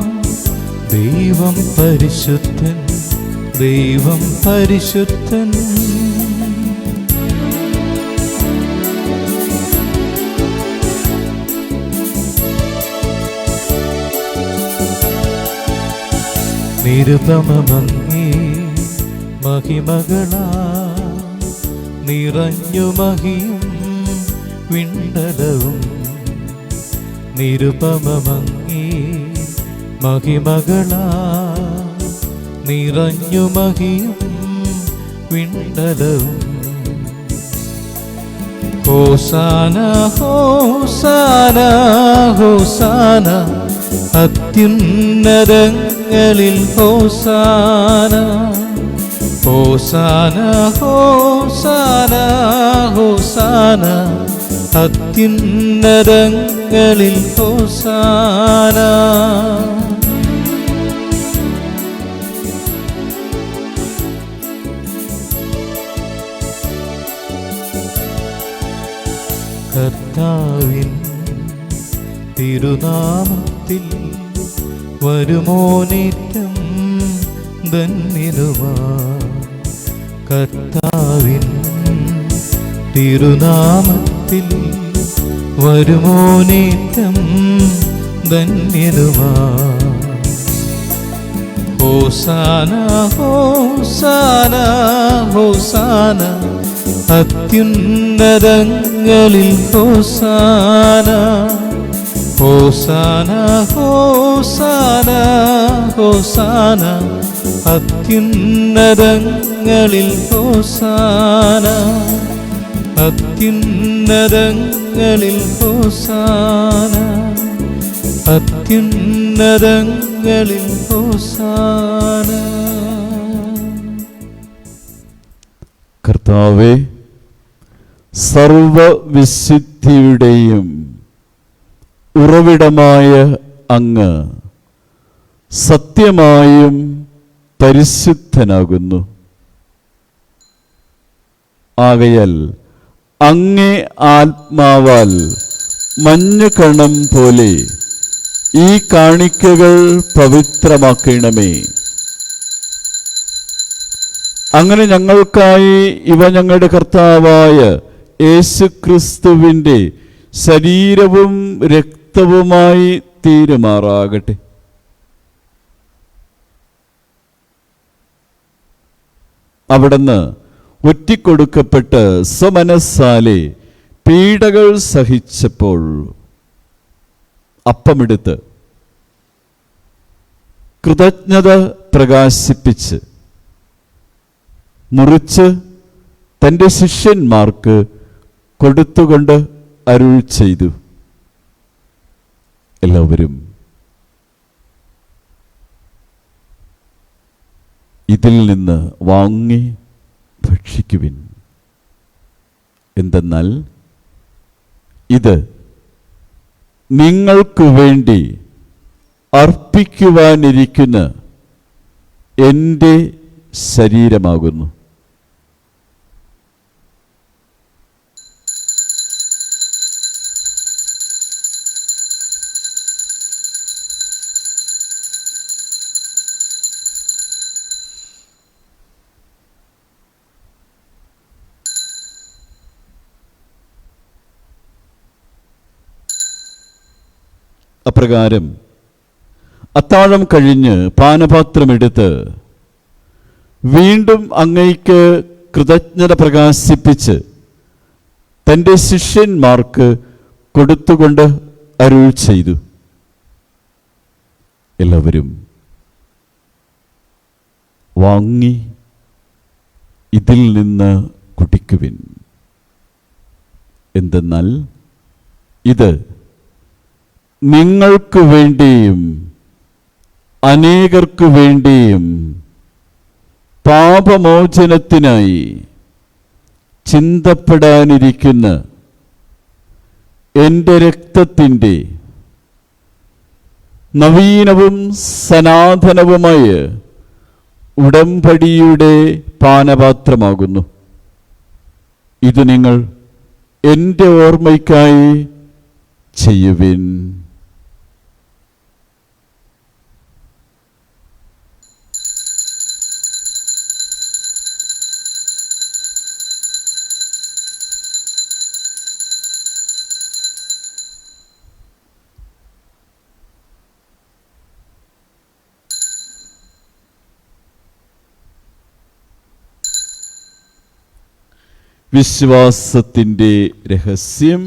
ദൈവം പരിശുദ്ധൻ, ദൈവം പരിശുദ്ധൻ. നിരുപമങ്ങേ മഹിമകളാ നിറഞ്ഞു മഹിയും വിണ്ടലവും. നിരുപമങ്ങേ മഹിമകളാ നിറഞ്ഞു മഹിയും വിണ്ടലവും. ഹോസാന ഹോസാന ഹോസാന അത്യുന്നതങ്ങളിൽ ഹോസാന. ഹോസാന ഹോസാന ഹോസാന അത്യുന്നതങ്ങളിൽ ഹോസാന. കർത്താവിൻ തിരുനാമത്തിൽ വരുമോനേറ്റം ധന്യനുമാ. കർത്താവിൻ തിരുനാമത്തിൽ വരുമോനേറ്റം ധന്യനുമാ. ഹോസാന ഹോസാന ഹോസാന അത്യുന്നതങ്ങളിൽ ഹോസാന. ഹോസാന ഹോസാന ഹോസാന അത്യുന്നതങ്ങളിൽ ഹോസാന. അത്യുന്നതങ്ങളിൽ ഹോസാന. അത്യുന്നതങ്ങളിൽ ഹോസാന. കർത്താവേ, സർവവിശുദ്ധിയുടെയും ഉറവിടമായ അങ്ങ് സത്യമായും പരിശുദ്ധനാകുന്നു. ആകയാൽ അങ്ങേ ആത്മാവാൽ മഞ്ഞുകണം പോലെ ഈ കാണിക്കകൾ പവിത്രമാക്കണമേ. അങ്ങനെ ഞങ്ങൾക്കായി ഇവ ഞങ്ങളുടെ കർത്താവായ യേശുക്രിസ്തുവിൻ്റെ ശരീരവും രക്തവുമായി തീരുമാറാകട്ടെ. അവിടുന്ന് ഒറ്റിക്കൊടുക്കപ്പെട്ട് സ്വമനസ്സാലെ പീഡകൾ സഹിച്ചപ്പോൾ അപ്പമെടുത്ത് കൃതജ്ഞത പ്രകാശിപ്പിച്ച് മുറിച്ച് തൻ്റെ ശിഷ്യന്മാർക്ക് കൊടുത്തുകൊണ്ട് അരുൾ ചെയ്തു, എല്ലാവരും ഇതിൽ നിന്ന് വാങ്ങി ഭക്ഷിക്കുവിൻ. എന്തെന്നാൽ ഇത് നിങ്ങൾക്ക് വേണ്ടി അർപ്പിക്കുവാനിരിക്കുന്ന എൻ്റെ ശരീരമാകുന്നു. അപ്രകാരം അത്താഴം കഴിഞ്ഞ് പാനപാത്രമെടുത്ത് വീണ്ടും അങ്ങയ്ക്ക് കൃതജ്ഞത പ്രകാശിപ്പിച്ച് തൻ്റെ ശിഷ്യന്മാർക്ക് കൊടുത്തുകൊണ്ട് അരുൾ ചെയ്തു, എല്ലാവരും വാങ്ങി ഇതിൽ നിന്ന് കുടിക്കുവിൻ. എന്തെന്നാൽ ഇത് നിങ്ങൾക്ക് വേണ്ടിയും അനേകർക്കു വേണ്ടിയും പാപമോചനത്തിനായി ചിന്തപ്പെടാനിരിക്കുന്ന എൻ്റെ രക്തത്തിൻ്റെ നവീനവും സനാതനവുമായ ഉടമ്പടിയുടെ പാനപാത്രമാകുന്നു. ഇത് നിങ്ങൾ എൻ്റെ ഓർമ്മയ്ക്കായി ചെയ്യുവിൻ. വിശ്വാസത്തിൻ്റെ രഹസ്യം.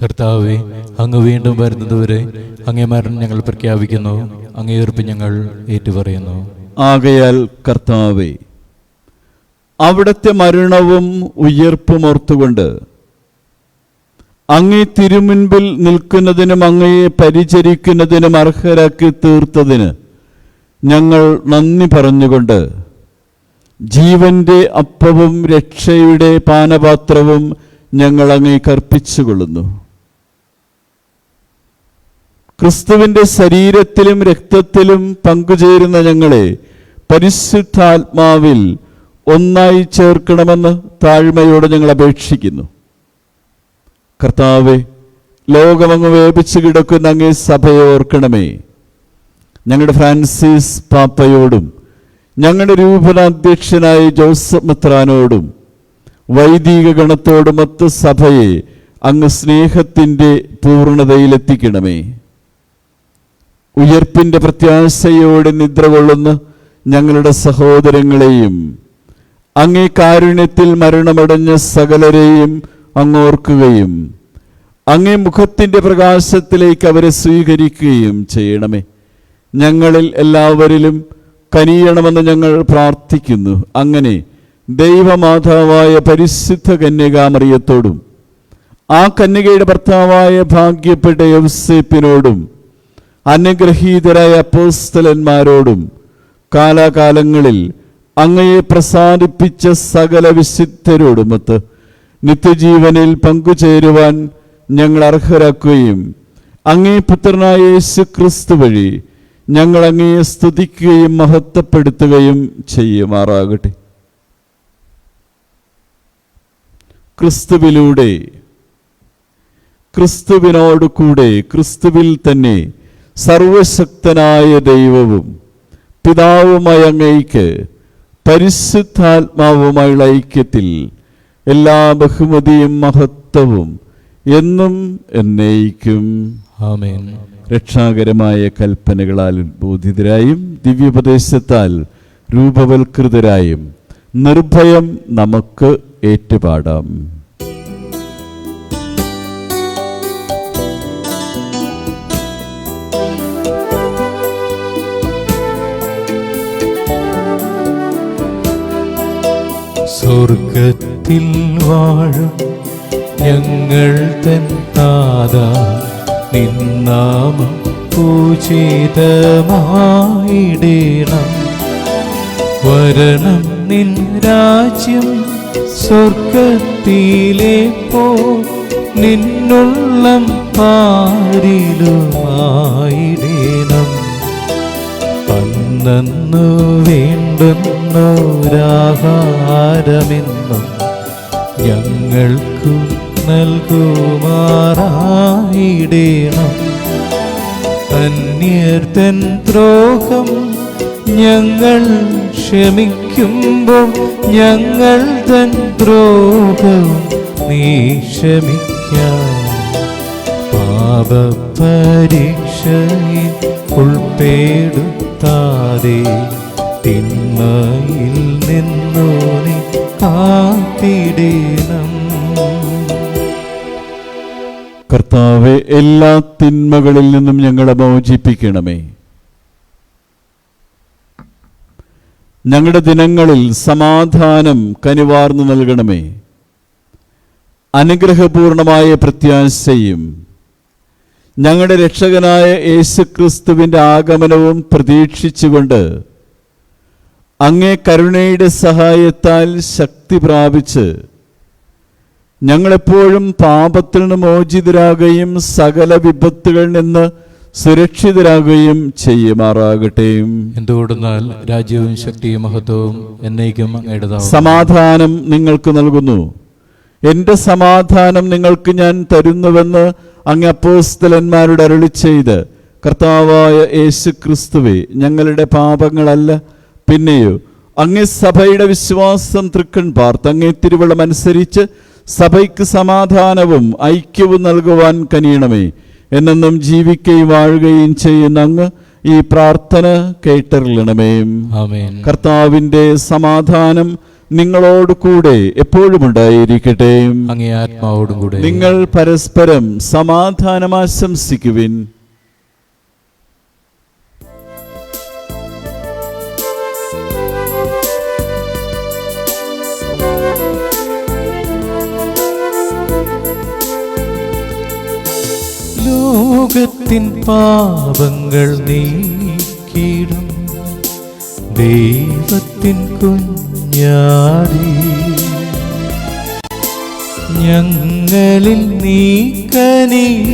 കർത്താവെ, അങ്ങ് വീണ്ടും വരുന്നതുവരെ അങ്ങേ മരണം ഞങ്ങൾ പ്രഖ്യാപിക്കുന്നു, അങ്ങേ ഉയർപ്പ് ഞങ്ങൾ ഏറ്റുപറയുന്നു. ആകയാൽ കർത്താവെ, അവിടുത്തെ മരണവും ഉയർപ്പും ഓർത്തുകൊണ്ട് അങ്ങേ തിരുമുൻപിൽ നിൽക്കുന്നതിനും അങ്ങയെ പരിചരിക്കുന്നതിനും അർഹരാക്കി തീർത്തതിന് ഞങ്ങൾ നന്ദി പറഞ്ഞുകൊണ്ട് ജീവന്റെ അപ്പവും രക്ഷയുടെ പാനപാത്രവും ഞങ്ങൾ അങ്ങേക്ക് അർപ്പിച്ചുകൊള്ളുന്നു. ക്രിസ്തുവിന്റെ ശരീരത്തിലും രക്തത്തിലും പങ്കുചേരുന്ന ഞങ്ങളെ പരിശുദ്ധാത്മാവിൽ ഒന്നായി ചേർക്കണമെന്ന് താഴ്മയോടെ ഞങ്ങൾ അപേക്ഷിക്കുന്നു. കർത്താവെ, ലോകമങ്ങ് വ്യാപിച്ചു കിടക്കുന്ന അങ്ങേ സഭയെ ഓർക്കണമേ. ഞങ്ങളുടെ ഫ്രാൻസിസ് പാപ്പയോടും ഞങ്ങളുടെ രൂപതാധ്യക്ഷനായ ജോസഫ് മെത്രാനോടും വൈദിക ഗണത്തോടും മൊത്ത സഭയെ അങ്ങ് സ്നേഹത്തിൻ്റെ പൂർണ്ണതയിലെത്തിക്കണമേ. ഉയർപ്പിൻ്റെ പ്രത്യാശയോടെ നിദ്ര കൊള്ളുന്ന ഞങ്ങളുടെ സഹോദരങ്ങളെയും അങ്ങേ കാരുണ്യത്തിൽ മരണമടഞ്ഞ സകലരെയും അങ്ങോർക്കുകയും അങ്ങേ മുഖത്തിൻ്റെ പ്രകാശത്തിലേക്ക് അവരെ സ്വീകരിക്കുകയും ചെയ്യണമേ. ഞങ്ങളിൽ എല്ലാവരിലും കനിയണമെന്ന് ഞങ്ങൾ പ്രാർത്ഥിക്കുന്നു. അങ്ങനെ ദൈവമാതാവായ പരിശുദ്ധ കന്യകാമറിയത്തോടും ആ കന്യകയുടെ ഭർത്താവായ ഭാഗ്യപ്പെട്ട യൗസേപ്പിനോടും അനുഗ്രഹീതരായ അപ്പോസ്തലന്മാരോടും കാലാകാലങ്ങളിൽ അങ്ങയെ പ്രസാദിപ്പിച്ച സകല വിശുദ്ധരോടുമൊത്ത് നിത്യജീവനിൽ പങ്കുചേരുവാൻ ഞങ്ങൾ അർഹരാക്കുകയും അങ്ങേ പുത്രനായ യേശു ക്രിസ്തു വഴി ഞങ്ങൾ അങ്ങയെ സ്തുതിക്കുകയും മഹത്വപ്പെടുത്തുകയും ചെയ്യുമാറാകട്ടെ. ക്രിസ്തുവിലൂടെ, ക്രിസ്തുവിനോട് കൂടെ, ക്രിസ്തുവിൽ തന്നെ സർവശക്തനായ ദൈവവും പിതാവുമായ അങ്ങയ്ക്ക് പരിശുദ്ധാത്മാവുമായുള്ള ഐക്യത്തിൽ എല്ലാ ബഹുമതിയും മഹത്വവും എന്നും എന്നേക്കും ആമേൻ. രക്ഷാകരമായ കൽപ്പനകളാൽ ഉദ്ബോധിതരായും ദിവ്യോപദേശത്താൽ രൂപവൽകൃതരായും നിർഭയം നമുക്ക് ഏറ്റുപാടാം. സ്വർഗത്തിൽ വാഴും ഞങ്ങൾ തൻ താതാ, നിന്നാമം പൂജിതമായിടേണം. വരണം നിൻ രാജ്യം സ്വർഗത്തിലെ പോ, നിന്നുള്ളം പാരിലുമായിടേണം. അന്നു വേണ്ടുന്നോരാഹാരമെന്നും ഞങ്ങൾക്കു നൽകുമാറായിടേണം. അന്യർത്തൻ ദ്രോഹം ഞങ്ങൾ ക്ഷമിക്കുമ്പോൾ ഞങ്ങൾ തൻ ദ്രോഹവും നീ ക്ഷമിക്കാം. പാപപരീക്ഷയിൽ ഉൾപ്പെടുത്താതെ തിന്മയിൽ നിന്നു നീ കാത്തിടേണം. കർത്താവെ, എല്ലാ തിന്മകളിൽ നിന്നും ഞങ്ങളെ മോചിപ്പിക്കണമേ. ഞങ്ങളുടെ ദിനങ്ങളിൽ സമാധാനം കനിവാർന്നു നൽകണമേ. അനുഗ്രഹപൂർണമായ പ്രത്യാശയും ഞങ്ങളുടെ രക്ഷകനായ യേശുക്രിസ്തുവിൻ്റെ ആഗമനവും പ്രതീക്ഷിച്ചുകൊണ്ട് അങ്ങേ കരുണയുടെ സഹായത്താൽ ശക്തി പ്രാപിച്ച് ഞങ്ങളെപ്പോഴും പാപത്തിൽ നിന്ന് മോചിതരാകുകയും സകല വിപത്തുകളിൽ നിന്ന് സുരക്ഷിതരാകുകയും ചെയ്യുമാറാകട്ടെ. എന്തുകൊണ്ടെന്നാൽ രാജ്യവും ശക്തിയും മഹത്വവും എന്നേക്കും അങ്ങയുടേതാകുന്നു. സമാധാനം നിങ്ങൾക്ക് നൽകുന്നു, എൻ്റെ സമാധാനം നിങ്ങൾക്ക് ഞാൻ തരുന്നുവെന്ന് അങ്ങ് അപ്പോസ്തലന്മാരോട് അരുളിച്ചെയ്ത് കർത്താവായ യേശു ക്രിസ്തുവേ, ഞങ്ങളുടെ പാപങ്ങളല്ല പിന്നെയോ അങ്ങേ സഭയുടെ വിശ്വാസം തൃക്കൺ പാർത്ത് അങ്ങേ തിരുവള്ളം അനുസരിച്ച് സഭയ്ക്ക് സമാധാനവും ഐക്യവും നൽകുവാൻ കനിയണമേ. എന്നെന്നും ജീവിക്കുകയും വാഴുകയും ചെയ്യുന്ന അങ്ങ് ഈ പ്രാർത്ഥന കേട്ടറിയണമേ. ആമേൻ. കർത്താവിൻ്റെ സമാധാനം നിങ്ങളോട് കൂടെ എപ്പോഴും ഉണ്ടായിരിക്കട്ടെ. അങ്ങേ ആത്മാവോടും കൂടെ. നിങ്ങൾ പരസ്പരം സമാധാനം ആശംസിക്കുവിൻ. ലോകത്തിൻ പാപങ്ങൾ നീക്കിടും ദൈവത്തിൻ കുഞ്ഞാടി, ഞങ്ങളിൽ നീ കനിയണമേ.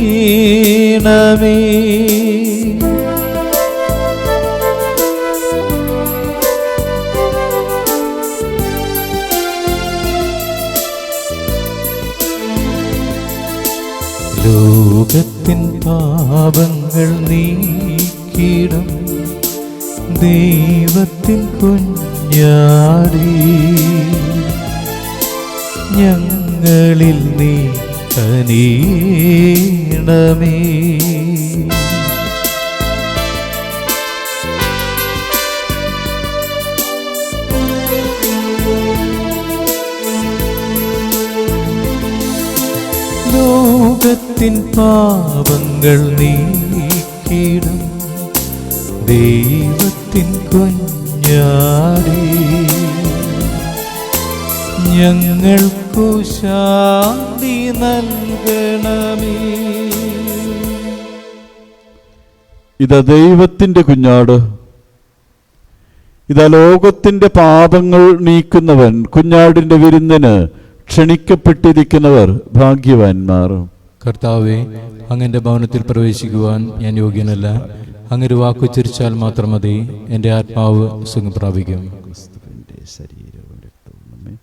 ലോകത്തിൻ പാപങ്ങൾ നീക്കിടും ദൈവത്തിൻ കുഞ്ഞാടി, ഞങ്ങളിൽ നീ കനിയണമേ. ലോകത്തിൻ പാപങ്ങൾ നീക്കിടും ദൈവത്തിൻ കുഞ്ഞാടി, ഞങ്ങൾക്കു ശാന്തി നൽകണമേ. ഇതാ ദൈവത്തിൻ്റെ കുഞ്ഞാട്, ഇതാ ലോകത്തിൻ്റെ പാപങ്ങൾ നീക്കുന്നവൻ. കുഞ്ഞാടിൻ്റെ വിരുന്നിന് ക്ഷണിക്കപ്പെട്ടിരിക്കുന്നവർ ഭാഗ്യവാന്മാർ. കർത്താവേ, അങ്ങന്റെ ഭവനത്തിൽ പ്രവേശിക്കുവാൻ ഞാൻ യോഗ്യനല്ല. അങ്ങൊരു വാക്കുച്ചരിച്ചാൽ മാത്രം മതി, എൻ്റെ ആത്മാവ് സുഖം പ്രാപിക്കും. ക്രിസ്തുവിൻ്റെ ശരീരവും രക്തവും നമ്മെ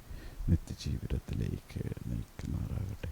നിത്യജീവിതത്തിലേക്ക് നയിക്കുമാറാകട്ടെ.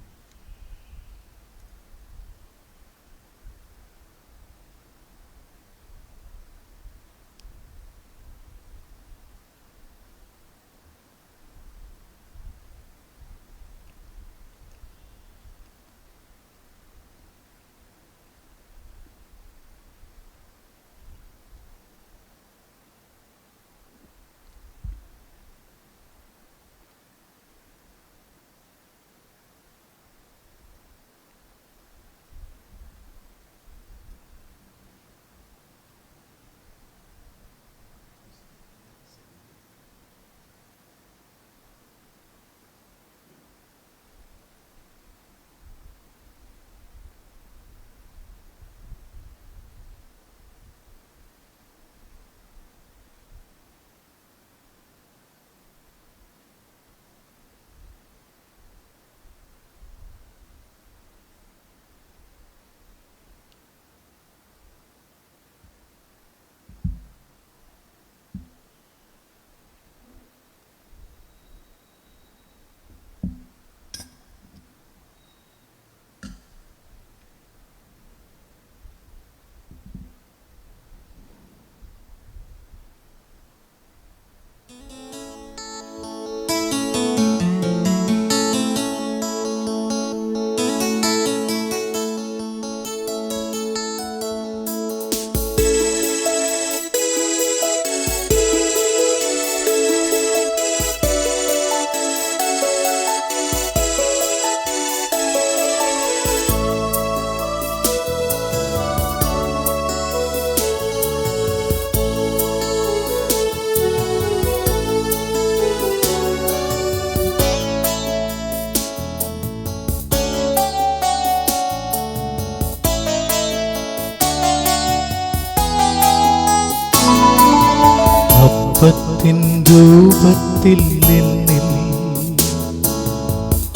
അപ്പത്തിൻ രൂപത്തിൽ നിന്നിൽ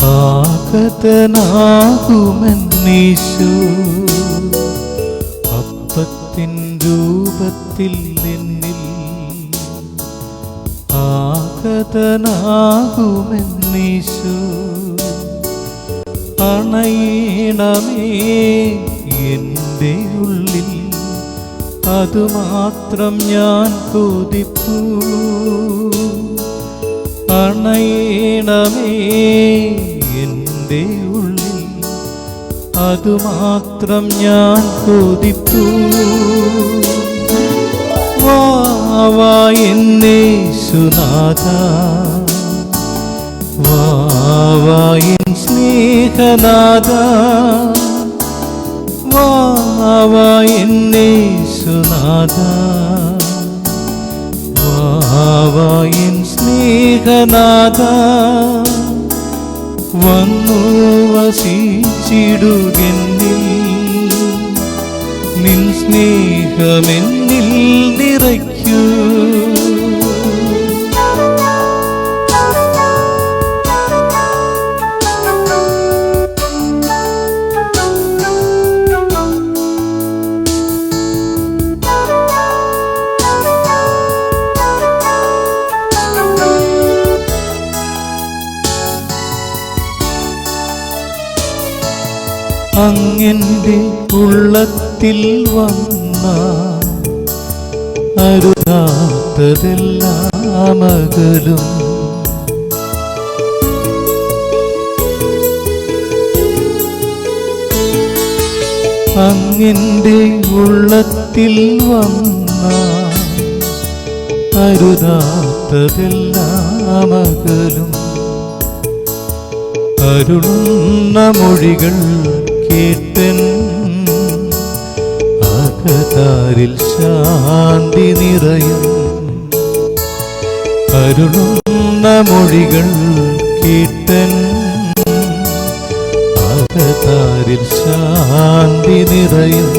ആഗതനാകുമെന്നീശോ, അപ്പത്തിൻ രൂപത്തിൽ നിന്നിൽ ആഗതനാകുമെന്നീശോ. അണയണമേ എൻ്റെ ഉള്ളിൽ, അതുമാത്രം ഞാൻ കൊതിപ്പൂ. അണയണമേ എൻ്റെ ഉള്ളിൽ, അതുമാത്രം ഞാൻ കൊതിപ്പൂ. വാ എന്നേശുനാഥ, വാവായിൻ സ്നേഹനാഥ വാവായിൻ യേശുനാഥ വാവായിൻ സ്നേഹനാഥ വന്നു വസിച്ചിടുകെന്നിൽ നിൻ സ്നേഹമെന്നിൽ നിറയ്ക്കൂ. അങ്ങെൻ്റെ ഉള്ളത്തിൽ വന്ന അരുതാത്തതെല്ലാം അകലും. അങ്ങെൻ്റെ ഉള്ളത്തിൽ വന്ന അരുതാത്തതെല്ലാം അകലും. അരുളുന്ന മൊഴികൾ കേട്ടൻ അകതാരിൽ ശാന്തി നിറയും. അരുളുന്ന മൊഴികൾ കേട്ടൻ അകതാരിൽ ശാന്തി നിറയും.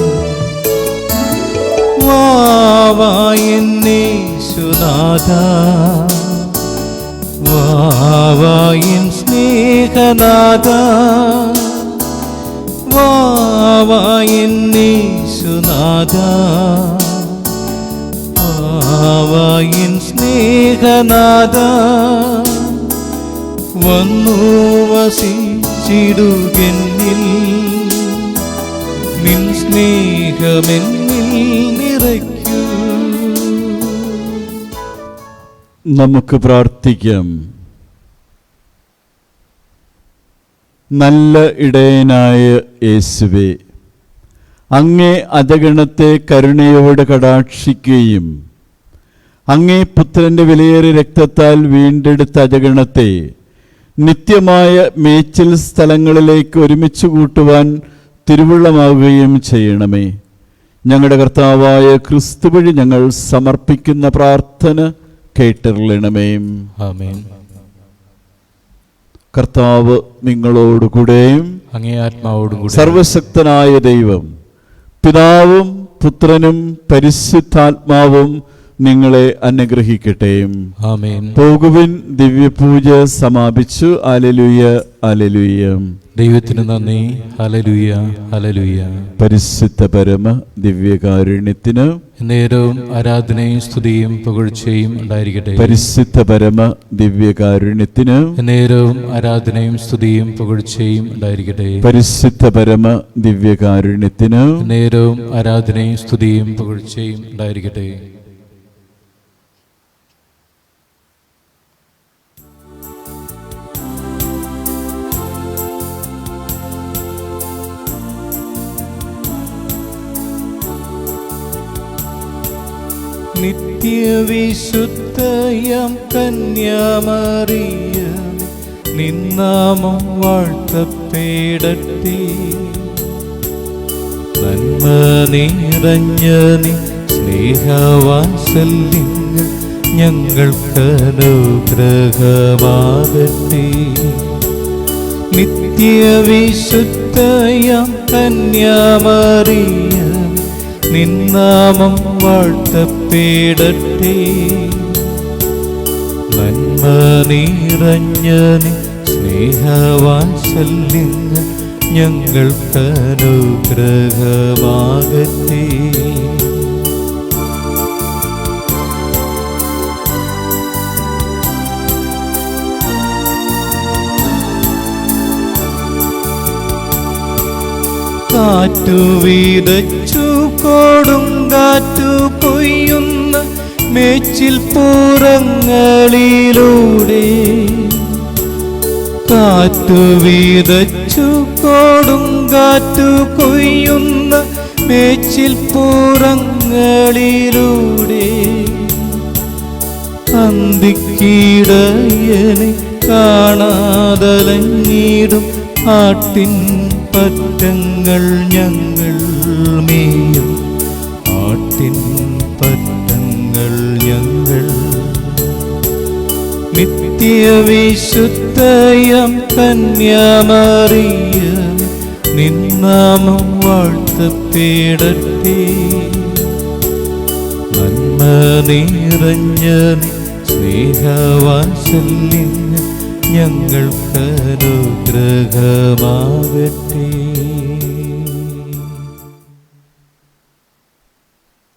വാവായിൻ യേശുനാഥ വാവായിൻ സ്നേഹനാഥ വാവായിൻ യേശുനാഥ വാവായിൻ സ്നേഹനാഥ വന്നു വസിച്ചിടുകെന്നിൽ നിൻ സ്നേഹമെന്നിൽ നിറയ്ക്കൂ. നമുക്ക് പ്രാർത്ഥിക്കാം. നല്ല ഇടയനായ യേശുവേ, അങ്ങേ അധഗണത്തെ കരുണയോടെ കടാക്ഷിക്കുകയും അങ്ങേ പുത്രൻ്റെ വിലയേറിയ രക്തത്താൽ വീണ്ടെടുത്ത അധഗണത്തെ നിത്യമായ മേച്ചിൽ സ്ഥലങ്ങളിലേക്ക് ഒരുമിച്ച് കൂട്ടുവാൻ തിരുവുള്ളമാവുകയും ചെയ്യണമേ. ഞങ്ങളുടെ കർത്താവായ ക്രിസ്തു വഴി ഞങ്ങൾ സമർപ്പിക്കുന്ന പ്രാർത്ഥന കേട്ടറിയണമേ. ആമേൻ. കർത്താവ് നിങ്ങളോടുകൂടെയും അങ്ങേ ആത്മാവോടുകൂടി സർവശക്തനായ ദൈവം പിതാവും പുത്രനും പരിശുദ്ധാത്മാവും നിങ്ങളെ അനുഗ്രഹിക്കട്ടെ. ആമേൻ. പോകുവിൻ, ദിവ്യപൂജ സമാപിച്ചു. Hallelujah hallelujah. ദൈവത്തിന് നന്ദി. Hallelujah hallelujah. പരിശുദ്ധ പരമ ദിവ്യകാരുണ്യത്തിന് നേരവും ആരാധനയും സ്തുതിയും പുകഴ്ചയും ഉണ്ടായിരിക്കട്ടെ. പരിശുദ്ധ പരമ ദിവ്യകാരുണ്യത്തിന് നേരവും ആരാധനയും സ്തുതിയും പുകഴ്ചയും ഉണ്ടായിരിക്കട്ടെ. പരിശുദ്ധ പരമ ദിവ്യകാരുണ്യത്തിന് നേരവും ആരാധനയും സ്തുതിയും പുകഴ്ചയും ഉണ്ടായിരിക്കട്ടെ. നിത്യവിശുദ്ധയം കന്യാമറിയം നിന്നാമം വാഴ്ത്തപ്പെടട്ടെ. നന്മ നിറഞ്ഞ നീ സ്നേഹവാത്സല്യങ്ങൾ ഞങ്ങൾക്കനുഗ്രഹമാകട്ടെ. നിത്യവിശുദ്ധയം കന്യാമറിയം നിന്നാമം വാഴ്ത്തപ്പെടട്ടെ. നന്മ നിറഞ്ഞ നീ സ്നേഹവാത്സല്യങ്ങൾ ഞങ്ങൾക്കനുഗ്രഹമാകട്ടെ. കാറ്റു വീതച്ചു കൊടുങ്കാറ്റു കൊയ്യുന്ന മേച്ചിൽ പുറങ്ങളിലൂടെ. കാറ്റു വീതച്ചു കൊടുങ്കാറ്റു കൊയ്യുന്ന മേച്ചിൽ പുറങ്ങളിലൂടെ. അന്തിക്കിടയനെ കാണാതലഞ്ഞിടും ആട്ടിൻ പറ്റങ്ങൾ ഞങ്ങൾ മേയും ആട്ടിൻ പറ്റങ്ങൾ ഞങ്ങൾ. നിത്യവിശുദ്ധയം കന്യാമറിയം നിന്നാമം വാഴ്ത്തപ്പെടട്ടെ. നന്മ നിറഞ്ഞ സ്നേഹവാത്സല്യം ഞങ്ങൾക്ക് അനുഗ്രഹമാകട്ടെ.